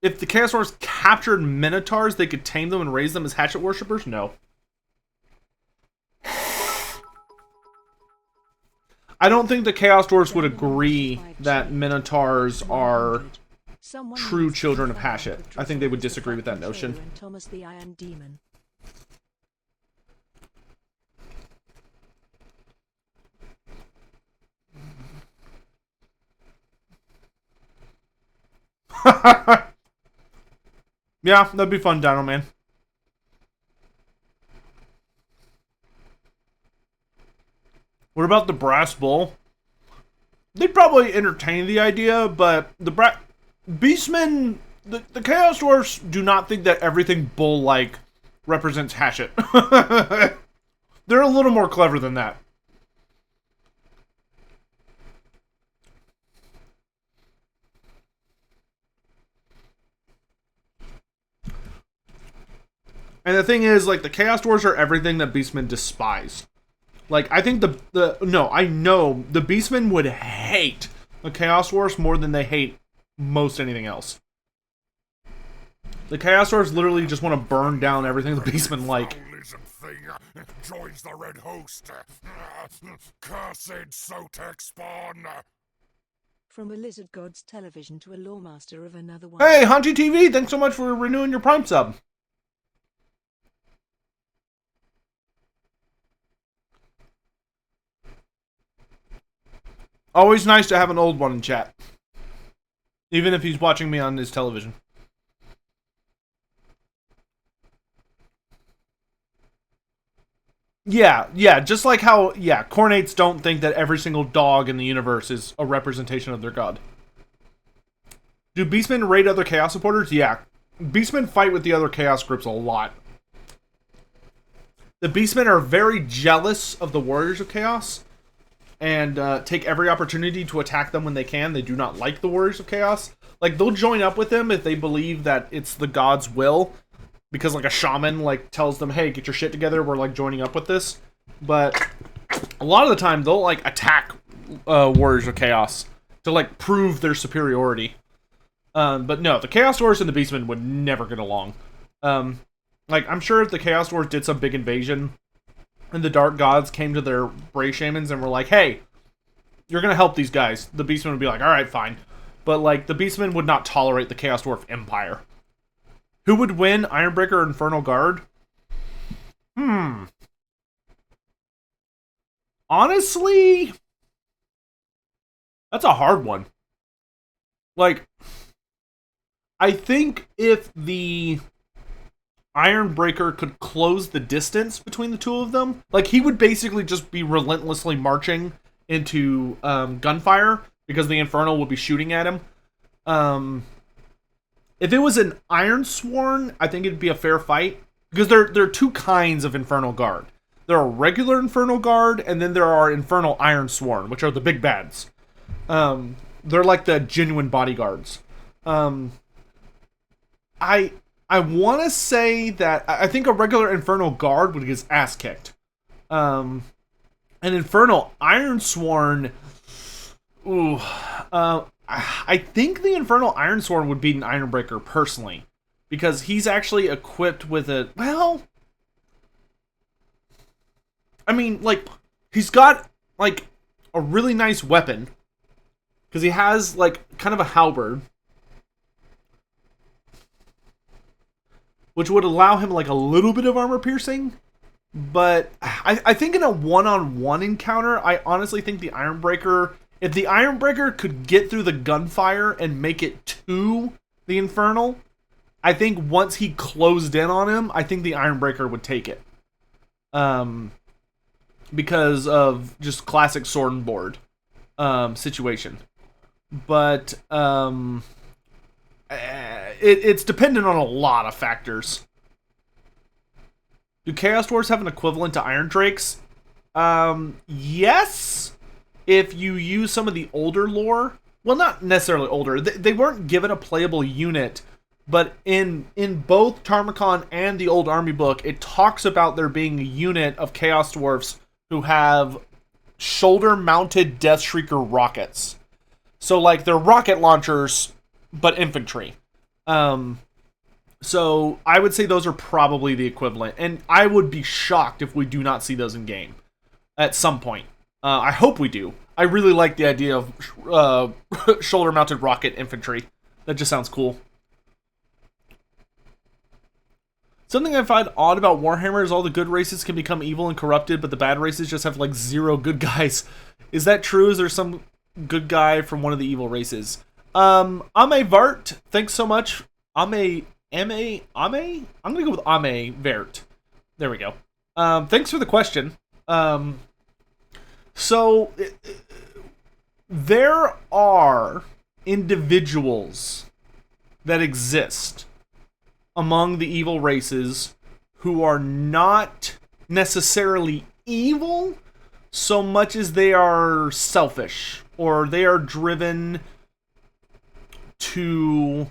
if the Chaos Dwarfs captured Minotaurs, they could tame them and raise them as hatchet worshippers? No. I don't think the Chaos Dwarfs would agree that Minotaurs are true children of Hatchet. I think they would disagree with that notion. Thomas the Iron Demon. Yeah, that'd be fun, Dino Man. What about the Brass Bull? They'd probably entertain the idea, but the Beastmen, the Chaos Dwarfs do not think that everything bull-like represents Hatchet. They're a little more clever than that. And the thing is, like, the Chaos Dwarfs are everything that Beastmen despise. Like, I think I know the Beastmen would hate the Chaos Dwarfs more than they hate most anything else. The Chaos Dwarfs literally just want to burn down everything the Beastmen like. Lizard thing joins the red host. Cursed Sotek spawn. From a lizard god's television to a lawmaster of another one. Hey, Haunty TV, thanks so much for renewing your Prime sub. Always nice to have an old one in chat. Even if he's watching me on his television. Yeah, just like how, Cornates don't think that every single dog in the universe is a representation of their god. Do Beastmen raid other Chaos supporters? Yeah. Beastmen fight with the other Chaos groups a lot. The Beastmen are very jealous of the Warriors of Chaos. And take every opportunity to attack them when they can. They do not like the Warriors of Chaos. Like, they'll join up with them if they believe that it's the god's will. Because, like, a shaman, like, tells them, hey, get your shit together, we're, like, joining up with this. But a lot of the time, they'll, like, attack Warriors of Chaos to, like, prove their superiority. But no, the Chaos Dwarfs and the Beastmen would never get along. Like, I'm sure if the Chaos Dwarfs did some big invasion, and the Dark Gods came to their Brave Shamans and were like, hey, you're going to help these guys. The Beastmen would be like, alright, fine. But, like, the Beastmen would not tolerate the Chaos Dwarf Empire. Who would win, Ironbreaker or Infernal Guard? Honestly, that's a hard one. Like, I think if the Ironbreaker could close the distance between the two of them, like, he would basically just be relentlessly marching into gunfire because the Infernal would be shooting at him. If it was an Ironsworn, I think it'd be a fair fight because there are two kinds of Infernal Guard. There are regular Infernal Guard, and then there are Infernal Ironsworn, which are the big bads. They're like the genuine bodyguards. I want to say that I think a regular Infernal Guard would get his ass kicked. An Infernal Ironsworn, ooh, I think the Infernal Ironsworn would beat an Ironbreaker personally, because he's actually equipped with a, well, I mean, like, he's got, like, a really nice weapon, because he has, like, kind of a halberd, which would allow him, like, a little bit of armor piercing. But I think in a one-on-one encounter, I honestly think the Ironbreaker, if the Ironbreaker could get through the gunfire and make it to the Infernal, I think once he closed in on him, I think the Ironbreaker would take it. Because of just classic sword and board situation. But it's dependent on a lot of factors. Do Chaos Dwarfs have an equivalent to Iron Drakes? Yes. if you use some of the older lore, well, not necessarily older, they weren't given a playable unit, but in both Tarmacon and the old army book, it talks about there being a unit of Chaos Dwarfs who have shoulder-mounted Death Shrieker rockets. So, like, they're rocket launchers, but infantry. So, I would say those are probably the equivalent. And I would be shocked if we do not see those in game at some point. I hope we do. I really like the idea of shoulder-mounted rocket infantry. That just sounds cool. Something I find odd about Warhammer is all the good races can become evil and corrupted, but the bad races just have, like, 0 good guys. Is that true? Is there some good guy from one of the evil races? Ame Vart, thanks so much. Ame? I'm gonna go with Ame Vart. There we go. Thanks for the question. So, there are individuals that exist among the evil races who are not necessarily evil so much as they are selfish, or they are driven to,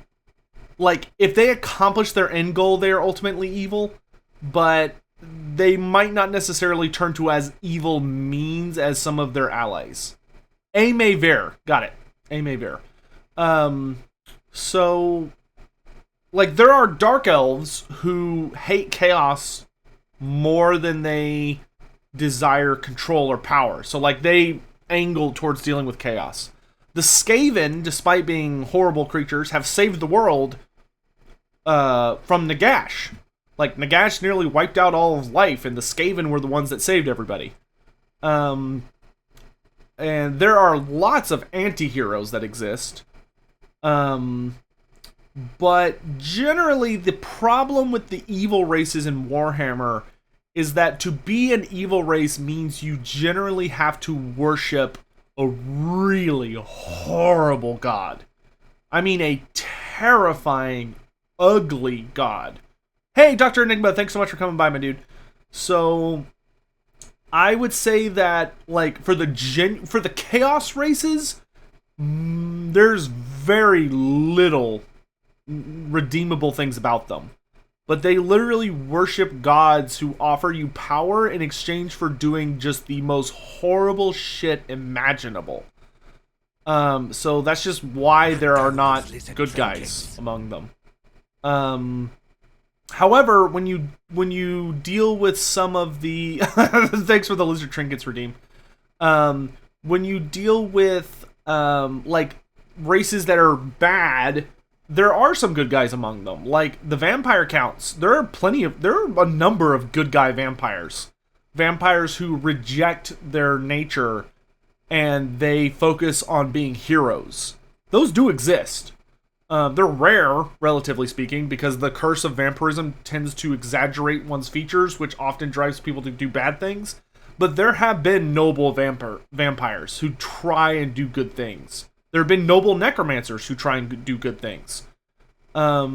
like, if they accomplish their end goal, they are ultimately evil, but they might not necessarily turn to as evil means as some of their allies. Ame Ver, got it. Ame Ver. So, like, there are Dark Elves who hate chaos more than they desire control or power. So, like, they angle towards dealing with chaos. The Skaven, despite being horrible creatures, have saved the world from Nagash. Like, Nagash nearly wiped out all of life, and the Skaven were the ones that saved everybody. And there are lots of anti-heroes that exist. But generally, the problem with the evil races in Warhammer is that to be an evil race means you generally have to worship a really horrible god. I mean, a terrifying, ugly god. Hey, Dr. Enigma, thanks so much for coming by, my dude. So, I would say that, like, for the chaos races, there's very little redeemable things about them. But they literally worship gods who offer you power in exchange for doing just the most horrible shit imaginable. So that's just why there are not good guys among them. However, when you deal with some of the thanks for the lizard trinkets, redeem. When you deal with like races that are bad, there are some good guys among them. Like the vampire counts, there are a number of good guy vampires. Vampires who reject their nature and they focus on being heroes. Those do exist. They're rare, relatively speaking, because the curse of vampirism tends to exaggerate one's features, which often drives people to do bad things. But there have been noble vampires who try and do good things. There have been noble necromancers who try and do good things. A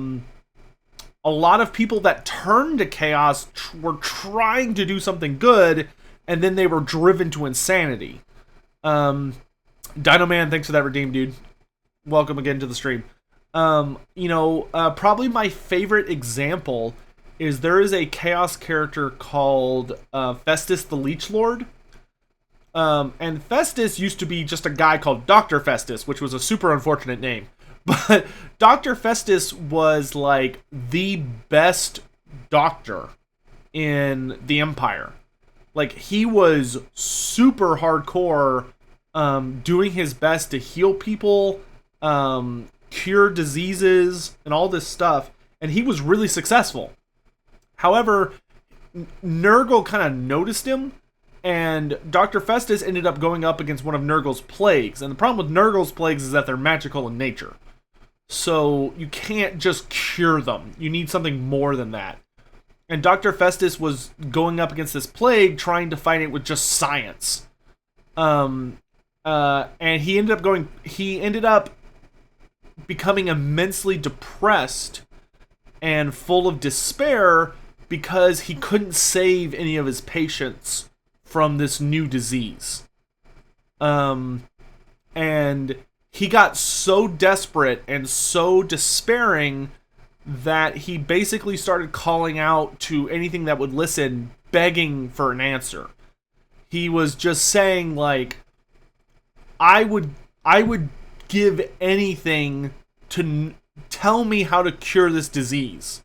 lot of people that turned to chaos were trying to do something good, and then they were driven to insanity. Dino Man, thanks for that redeem, dude. Welcome again to the stream. Probably my favorite example is there is a chaos character called Festus the Leech Lord. And Festus used to be just a guy called Dr. Festus, which was a super unfortunate name. But Dr. Festus was like the best doctor in the Empire. Like, he was super hardcore, doing his best to heal people, cure diseases, and all this stuff. And he was really successful. However, Nurgle kind of noticed him, and Dr. Festus ended up going up against one of Nurgle's plagues. And the problem with Nurgle's plagues is that they're magical in nature. So you can't just cure them. You need something more than that. And Dr. Festus was going up against this plague, trying to fight it with just science. And he ended up becoming immensely depressed and full of despair because he couldn't save any of his patients from this new disease. And he got so desperate and so despairing that he basically started calling out to anything that would listen, begging for an answer. He was just saying, like, I would give anything to tell me how to cure this disease.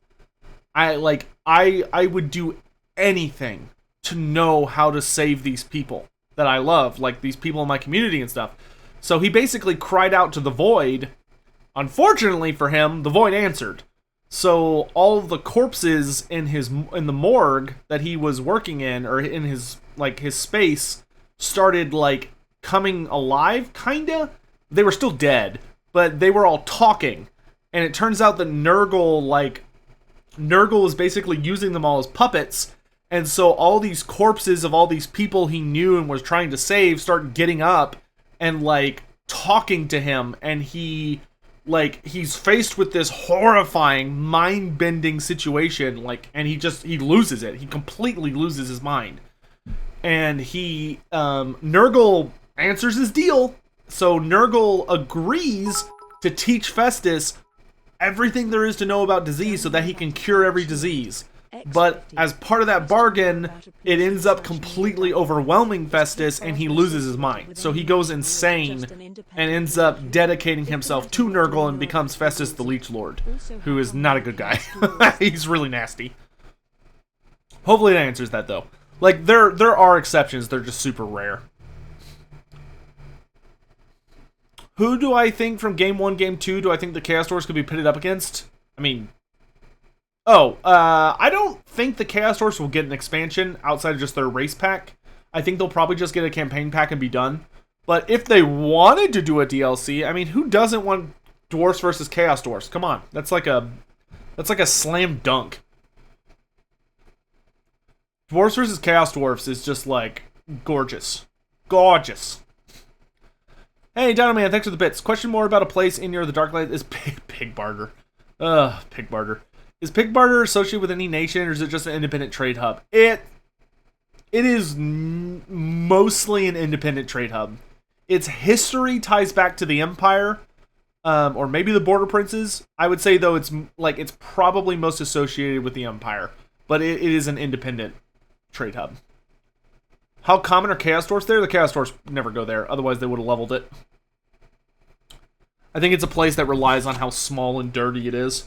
I would do anything to know how to save these people that I love, like these people in my community and stuff. So he basically cried out to the void. Unfortunately for him, the void answered. So all of the corpses in the morgue that he was working in, or in his space, started like coming alive, kinda. They were still dead, but they were all talking. And it turns out that Nurgle was basically using them all as puppets. And so all these corpses of all these people he knew and was trying to save start getting up and like talking to him, and he's faced with this horrifying, mind-bending situation, and he loses it. He completely loses his mind. And Nurgle answers his deal. So Nurgle agrees to teach Festus everything there is to know about disease so that he can cure every disease. But as part of that bargain, it ends up completely overwhelming Festus, and he loses his mind. So he goes insane and ends up dedicating himself to Nurgle and becomes Festus the Leech Lord, who is not a good guy. He's really nasty. Hopefully that answers that, though. Like, there are exceptions, they're just super rare. Who do I think from Game 1, Game 2 do I think the Chaos Dwarfs could be pitted up against? I mean... I don't think the Chaos Dwarfs will get an expansion outside of just their race pack. I think they'll probably just get a campaign pack and be done. But if they wanted to do a DLC, I mean, who doesn't want Dwarfs versus Chaos Dwarfs? Come on, that's like a slam dunk. Dwarfs versus Chaos Dwarfs is just like gorgeous, gorgeous. Hey, Dino Man, thanks for the bits. Question more about a place in near the Darklands is pig barter. Pig barter. Is pig barter associated with any nation, or is it just an independent trade hub? It is mostly an independent trade hub. Its history ties back to the Empire, or maybe the Border Princes. I would say, though, it's probably most associated with the Empire, but it is an independent trade hub. How common are Chaos Dwarfs there? The Chaos Dwarfs never go there, otherwise they would have leveled it. I think it's a place that relies on how small and dirty it is.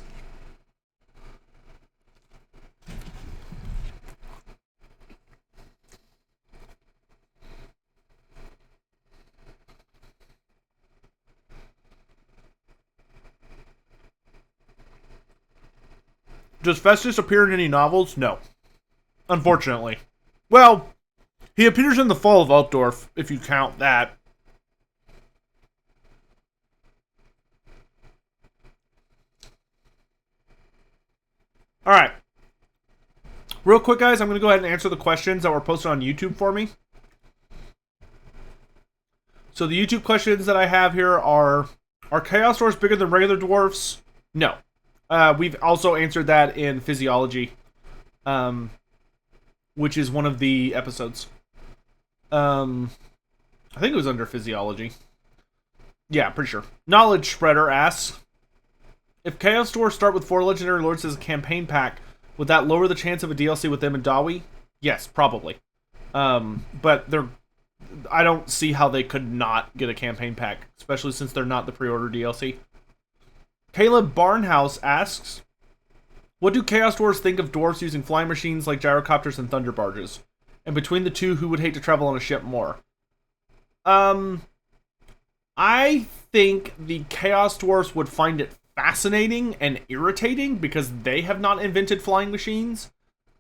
Does Festus appear in any novels? No. Unfortunately. Well, he appears in The Fall of Altdorf, if you count that. Alright. Real quick, guys, I'm going to go ahead and answer the questions that were posted on YouTube for me. So the YouTube questions that I have here are Chaos Dwarfs bigger than regular dwarfs? No. We've also answered that in Physiology, which is one of the episodes. I think it was under Physiology. Yeah, pretty sure. Knowledge Spreader asks, if Chaos Dwarfs start with 4 Legendary Lords as a campaign pack, would that lower the chance of a DLC with them and Dawi? Yes, probably. But I don't see how they could not get a campaign pack, especially since they're not the pre-order DLC. Caleb Barnhouse asks, what do Chaos Dwarfs think of dwarves using flying machines like gyrocopters and thunder barges? And between the two, who would hate to travel on a ship more? I think the Chaos Dwarfs would find it fascinating and irritating because they have not invented flying machines.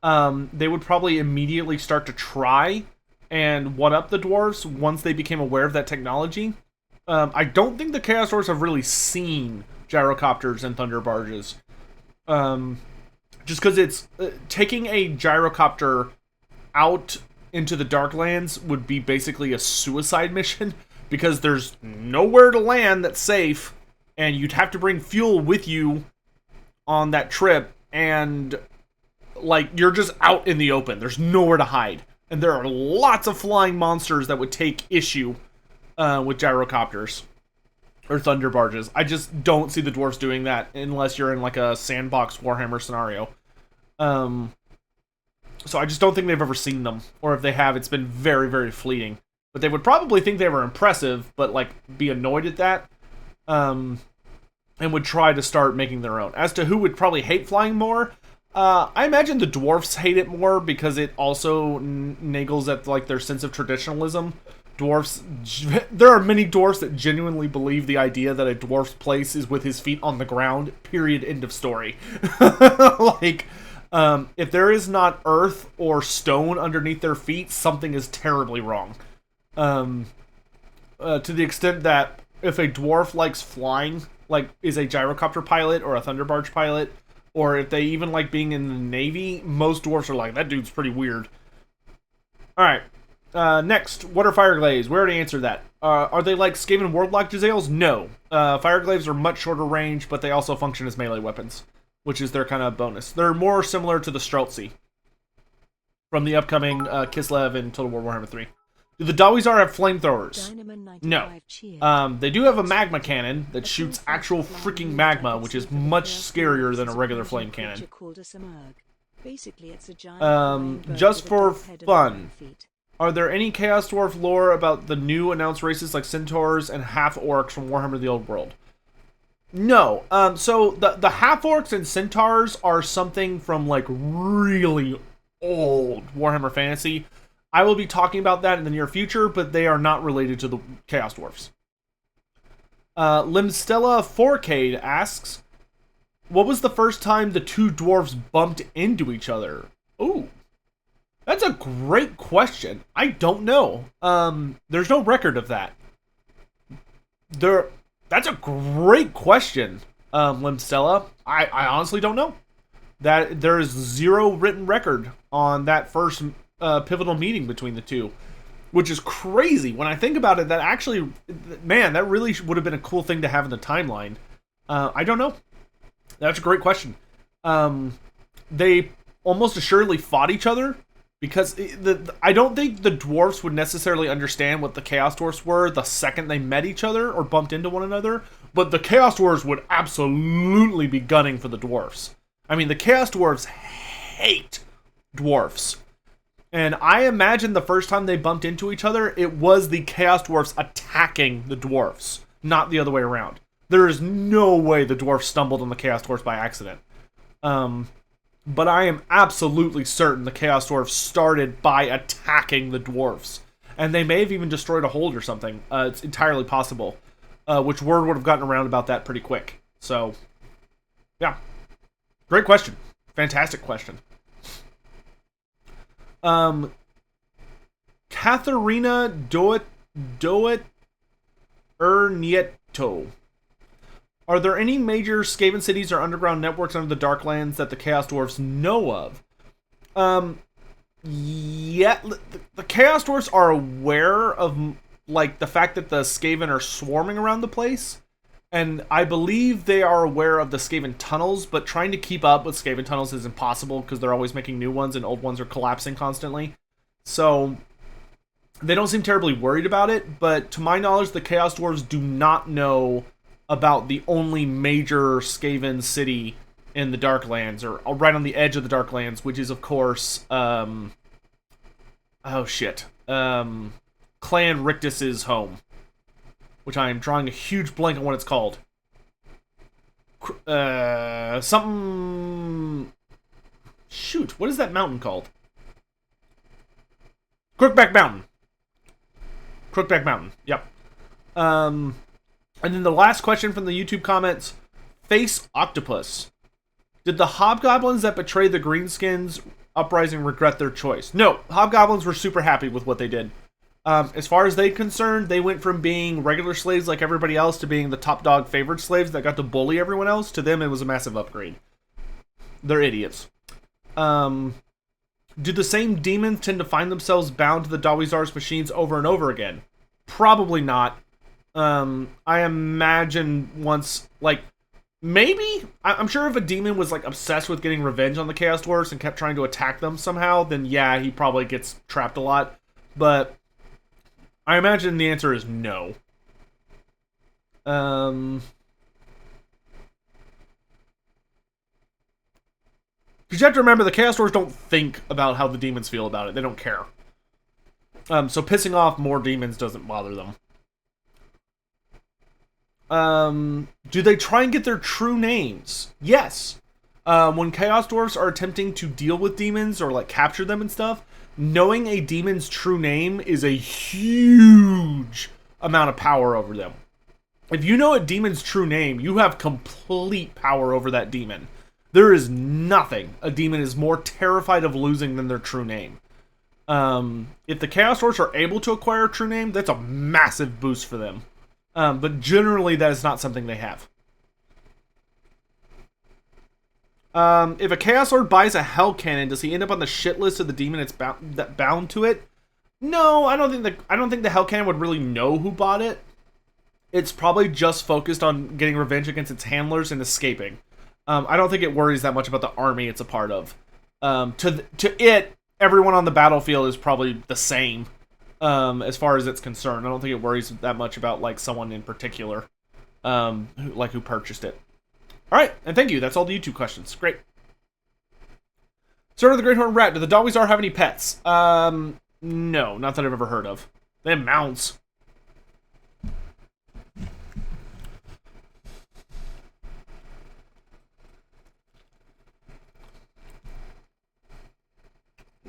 They would probably immediately start to try and one-up the dwarves once they became aware of that technology. I don't think the Chaos Dwarfs have really seen gyrocopters and thunder barges. Just because it's... taking a gyrocopter out into the Darklands would be basically a suicide mission because there's nowhere to land that's safe, and you'd have to bring fuel with you on that trip, and like you're just out in the open. There's nowhere to hide. And there are lots of flying monsters that would take issue with gyrocopters or thunder barges. I just don't see the dwarves doing that unless you're in like a sandbox Warhammer scenario. So I just don't think they've ever seen them, or if they have, it's been very, very fleeting. But they would probably think they were impressive, but like be annoyed at that, and would try to start making their own. As to who would probably hate flying more, I imagine the dwarfs hate it more because it also naggles at like their sense of traditionalism. Dwarfs, there are many dwarfs that genuinely believe the idea that a dwarf's place is with his feet on the ground. Period. End of story. Like, if there is not earth or stone underneath their feet, something is terribly wrong. To the extent that if a dwarf likes flying, like is a gyrocopter pilot or a thunderbarge pilot, or if they even like being in the Navy, most dwarfs are like, that dude's pretty weird. Alright. Next, what are Fireglaives? We already answered that. Are they like Skaven Warlock Jezzails? No. Fireglaives are much shorter range, but they also function as melee weapons, which is their kind of bonus. They're more similar to the Streltsy from the upcoming Kislev and Total War Warhammer 3. Do the Dawizar have flamethrowers? No. They do have a magma cannon that shoots actual freaking magma, which is much scarier than a regular flame cannon. Just for fun, are there any Chaos Dwarf lore about the new announced races like Centaurs and Half-Orcs from Warhammer the Old World? No. So the Half-Orcs and Centaurs are something from like really old Warhammer Fantasy. I will be talking about that in the near future, but they are not related to the Chaos Dwarfs. Limstella 4K asks, what was the first time the two dwarves bumped into each other? Ooh. That's a great question. I don't know. There's no record of that. That's a great question, Limstella. I honestly don't know. That there is zero written record on that first pivotal meeting between the two, which is crazy. When I think about it, that actually, man, that really would have been a cool thing to have in the timeline. I don't know. That's a great question. They almost assuredly fought each other, because I don't think the dwarfs would necessarily understand what the Chaos Dwarfs were the second they met each other or bumped into one another, but the Chaos Dwarfs would absolutely be gunning for the dwarfs. I mean, the Chaos Dwarfs hate dwarfs. And I imagine the first time they bumped into each other, it was the Chaos Dwarfs attacking the dwarfs, not the other way around. There is no way the dwarfs stumbled on the Chaos Dwarfs by accident. But I am absolutely certain the Chaos Dwarfs started by attacking the dwarfs. And they may have even destroyed a hold or something. It's entirely possible. Which word would have gotten around about that pretty quick. So, yeah. Great question. Fantastic question. Katharina Doet Nieto. Are there any major Skaven cities or underground networks under the Darklands that the Chaos Dwarfs know of? Yeah, the Chaos Dwarfs are aware of, like, the fact that the Skaven are swarming around the place. And I believe they are aware of the Skaven tunnels, but trying to keep up with Skaven tunnels is impossible because they're always making new ones and old ones are collapsing constantly. So, they don't seem terribly worried about it, but to my knowledge, the Chaos Dwarves do not know about the only major Skaven city in the Darklands, or right on the edge of the Darklands, which is, of course, Clan Rictus's home. Which I am drawing a huge blank on what it's called. Something... Shoot, what is that mountain called? Crookback Mountain. Crookback Mountain, yep. And then the last question from the YouTube comments. Face Octopus. Did the Hobgoblins that betrayed the Greenskins Uprising regret their choice? No, Hobgoblins were super happy with what they did. As far as they're concerned, they went from being regular slaves like everybody else to being the top dog favored slaves that got to bully everyone else. To them, it was a massive upgrade. They're idiots. Do the same demons tend to find themselves bound to the Dawizar's machines over and over again? Probably not. I imagine once, like, maybe? I'm sure if a demon was, like, obsessed with getting revenge on the Chaos Dwarfs and kept trying to attack them somehow, then yeah, he probably gets trapped a lot. But I imagine the answer is no. Because you have to remember, the Chaos Dwarves don't think about how the demons feel about it. They don't care. So pissing off more demons doesn't bother them. Do they try and get their true names? Yes. When Chaos Dwarfs are attempting to deal with demons or like capture them and stuff, knowing a demon's true name is a huge amount of power over them. If you know a demon's true name, you have complete power over that demon. There is nothing a demon is more terrified of losing than their true name. If the Chaos Dwarfs are able to acquire a true name, that's a massive boost for them. But generally, that is not something they have. If a Chaos Lord buys a Hell Cannon, does he end up on the shit list of the demon that's bound to it? No, I don't think the Hell Cannon would really know who bought it. It's probably just focused on getting revenge against its handlers and escaping. I don't think it worries that much about the army it's a part of. To it, everyone on the battlefield is probably the same. As far as it's concerned, I don't think it worries that much about like someone in particular, who purchased it. All right, and thank you. That's all the YouTube questions. Great. Sort of the Great Horned Rat. Do the Dawizar have any pets? No, not that I've ever heard of. They have mounts.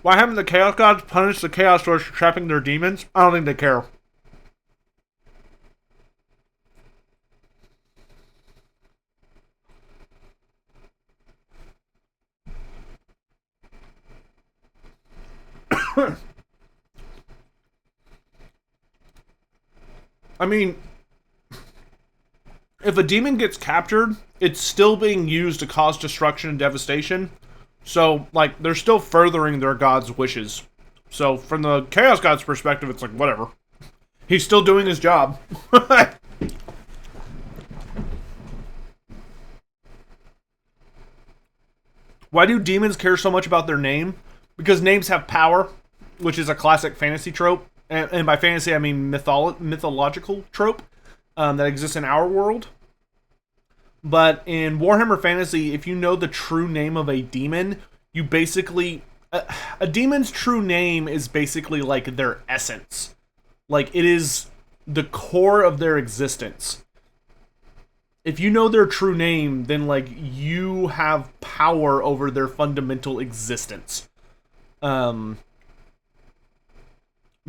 Why haven't the Chaos Gods punished the Chaos Dwarfs for trapping their demons? I don't think they care. I mean, if a demon gets captured, it's still being used to cause destruction and devastation. So, like, they're still furthering their god's wishes. So, from the Chaos God's perspective, it's like, whatever. He's still doing his job. Why do demons care so much about their name? Because names have power, which is a classic fantasy trope. And by fantasy, I mean mythological trope that exists in our world. But in Warhammer Fantasy, if you know the true name of a demon, you basically... a demon's true name is basically like their essence. Like, it is the core of their existence. If you know their true name, then, like, you have power over their fundamental existence.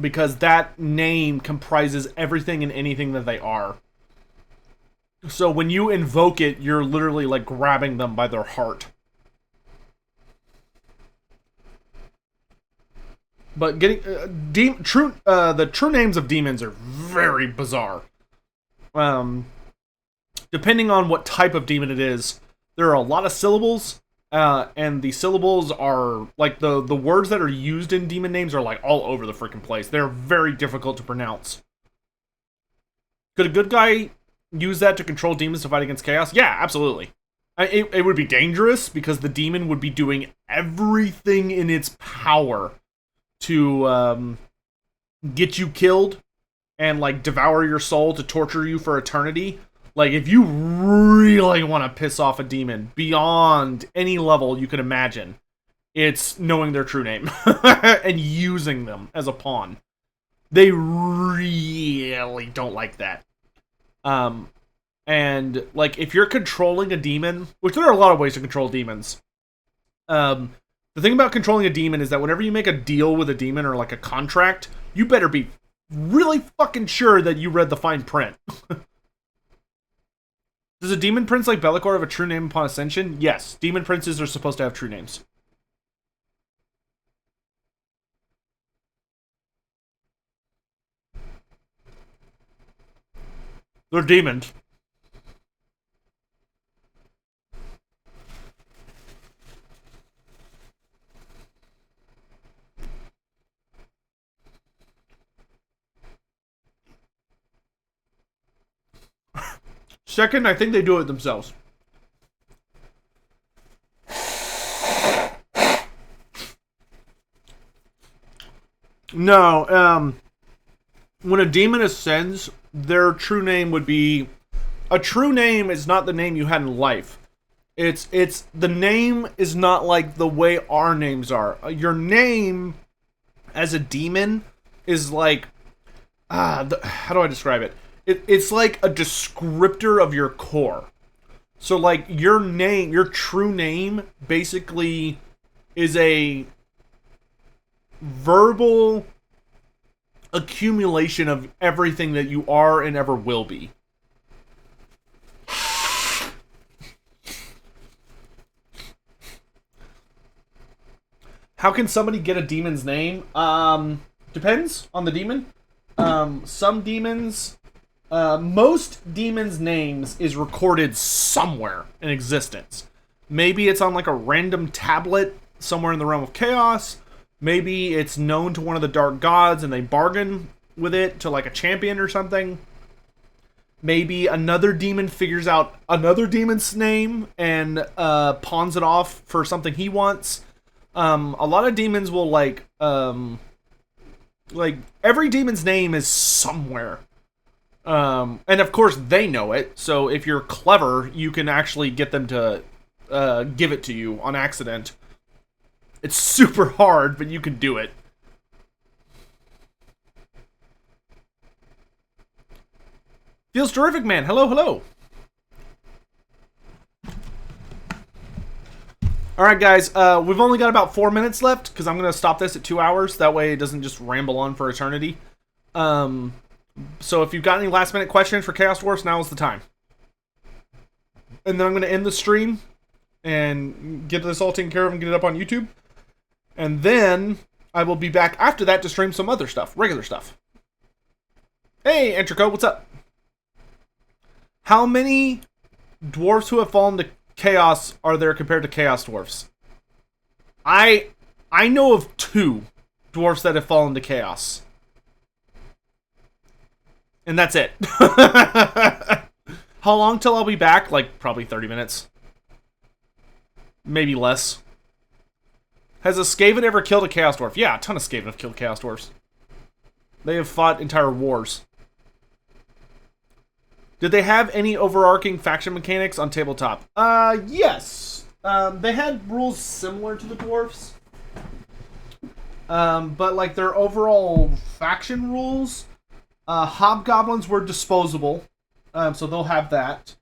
Because that name comprises everything and anything that they are. So when you invoke it, you're literally like grabbing them by their heart. But getting the true names of demons are very bizarre. Depending on what type of demon it is, there are a lot of syllables, and the syllables are like the words that are used in demon names are like all over the freaking place. They're very difficult to pronounce. Could a good guy use that to control demons to fight against chaos? Yeah, absolutely. It would be dangerous because the demon would be doing everything in its power to get you killed and like devour your soul to torture you for eternity. Like, if you really want to piss off a demon beyond any level you could imagine, it's knowing their true name and using them as a pawn. They really don't like that. And, like, if you're controlling a demon, which there are a lot of ways to control demons, the thing about controlling a demon is that whenever you make a deal with a demon or, like, a contract, you better be really fucking sure that you read the fine print. Does a demon prince like Be'lakor have a true name upon ascension? Yes, demon princes are supposed to have true names. They're demons. Second, I think they do it themselves. No, when a demon ascends, their true name would be... A true name is not the name you had in life. It's the name is not like the way our names are. Your name as a demon is like... how do I describe it? It's like a descriptor of your core. So, like, your name, your true name, basically is a verbal accumulation of everything that you are and ever will be. How can somebody get a demon's name? Depends on the demon. Some demons... most demons' names is recorded somewhere in existence. Maybe it's on like a random tablet somewhere in the realm of chaos. Maybe it's known to one of the dark gods and they bargain with it to like a champion or something. Maybe another demon figures out another demon's name and pawns it off for something he wants. A lot of demons will like every demon's name is somewhere. And of course they know it, so if you're clever, you can actually get them to give it to you on accident. It's super hard, but you can do it. Feels terrific, man. Hello, hello. Alright, guys, we've only got about 4 minutes left, because I'm going to stop this at 2 hours. That way it doesn't just ramble on for eternity. So if you've got any last minute questions for Chaos Dwarfs, now is the time. And then I'm going to end the stream and get this all taken care of and get it up on YouTube. And then I will be back after that to stream some other stuff, regular stuff. Hey, Entrico, what's up? How many dwarves who have fallen to chaos are there compared to Chaos Dwarfs? I know of 2 dwarfs that have fallen to chaos. And that's it. How long till I'll be back? Like, probably 30 minutes. Maybe less. Has a Skaven ever killed a Chaos Dwarf? Yeah, a ton of Skaven have killed Chaos Dwarfs. They have fought entire wars. Did they have any overarching faction mechanics on tabletop? Yes. They had rules similar to the Dwarfs. But, like, their overall faction rules... Hobgoblins were disposable, so they'll have that.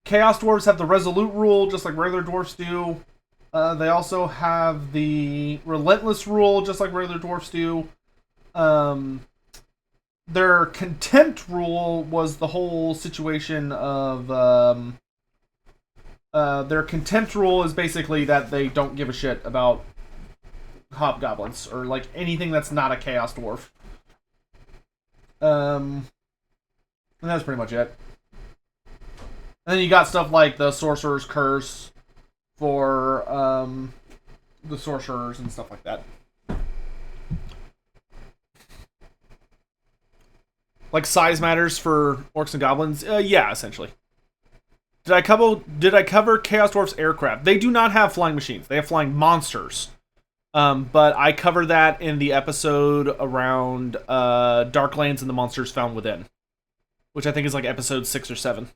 Chaos Dwarves have the Resolute rule, just like regular Dwarfs do. They also have the Relentless rule, just like regular Dwarfs do. Their Contempt rule was the whole situation of... their Contempt rule is basically that they don't give a shit about Hobgoblins, or like anything that's not a Chaos Dwarf. And that's pretty much it. And then you got stuff like the Sorcerer's Curse for the Sorcerers and stuff like that. Like size matters for Orcs and Goblins? Yeah, essentially. Did I cover Chaos Dwarf's aircraft? They do not have flying machines. They have flying monsters. But I covered that in the episode around Darklands and the Monsters Found Within. Which I think is like episode 6 or 7.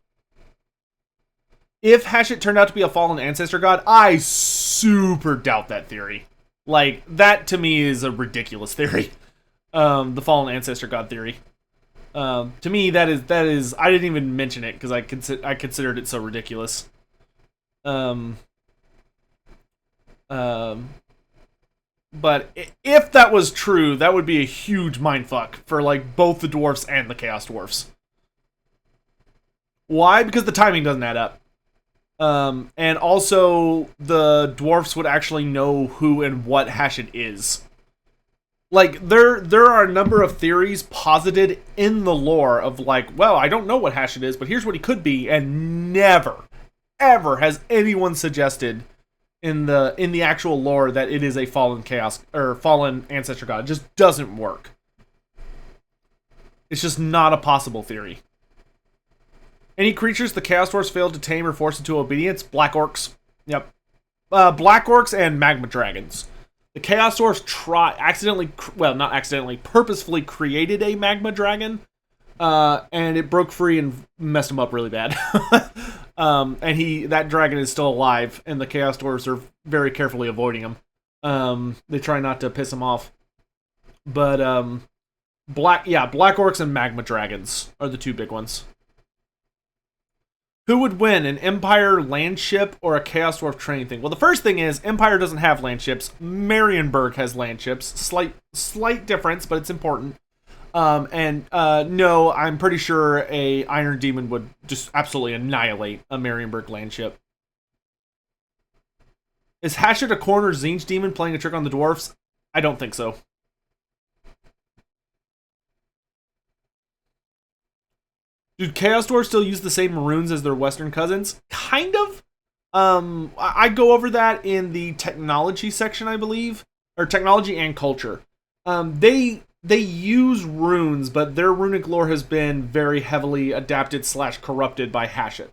If Hashit turned out to be a fallen ancestor god, I super doubt that theory. Like, that to me is a ridiculous theory. The fallen ancestor god theory. To me, that is I didn't even mention it because I considered it so ridiculous. But if that was true, that would be a huge mindfuck for like both the Dwarfs and the Chaos Dwarfs. Why? Because the timing doesn't add up. And also, the Dwarfs would actually know who and what Hashit is. Like, there are a number of theories posited in the lore of like, well, I don't know what Hashit is, but here's what he could be, and never, ever has anyone suggested in the actual lore that it is a fallen chaos or fallen ancestor god. It just doesn't work. It's just not a possible theory. Any creatures the Chaos Dwarfs failed to tame or force into obedience? Black Orcs. Yep. Black Orcs and Magma Dragons. The Chaos Dwarfs not accidentally, purposefully created a magma dragon, and it broke free and messed him up really bad. And that dragon is still alive, and the Chaos Dwarfs are very carefully avoiding him. They try not to piss him off. But Black Orcs and Magma Dragons are the two big ones. Who would win, an Empire landship or a Chaos Dwarf training thing? Well, the first thing is, Empire doesn't have landships. Marienburg has landships. Slight difference, but it's important. No, I'm pretty sure a Iron Demon would just absolutely annihilate a Marienburg landship. Is Hatchet a corner Zinch Demon playing a trick on the Dwarfs? I don't think so. Do Chaos Dwarves still use the same runes as their Western cousins? Kind of. I go over that in the technology section, I believe. Or technology and culture. They use runes, but their runic lore has been very heavily adapted / corrupted by Hatchet.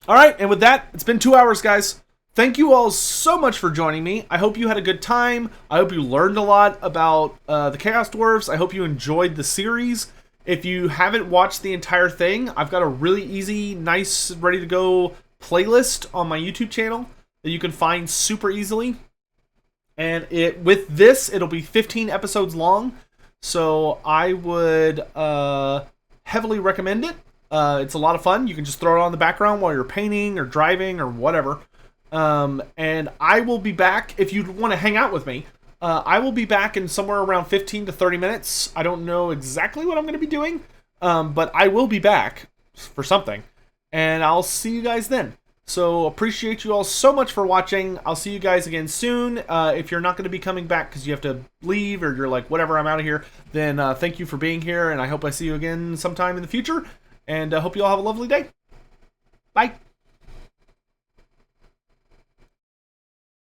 Alright, and with that, it's been 2 hours, guys. Thank you all so much for joining me. I hope you had a good time. I hope you learned a lot about the Chaos Dwarfs. I hope you enjoyed the series. If you haven't watched the entire thing, I've got a really easy, nice, ready-to-go playlist on my YouTube channel that you can find super easily. And with this, it'll be 15 episodes long. So I would heavily recommend it. It's a lot of fun. You can just throw it on the background while you're painting or driving or whatever. And I will be back if you want to hang out with me. I will be back in somewhere around 15 to 30 minutes. I don't know exactly what I'm going to be doing, but I will be back for something. And I'll see you guys then. So appreciate you all so much for watching. I'll see you guys again soon. If you're not going to be coming back because you have to leave or you're like, whatever, I'm out of here, then thank you for being here. And I hope I see you again sometime in the future. And I hope you all have a lovely day. Bye.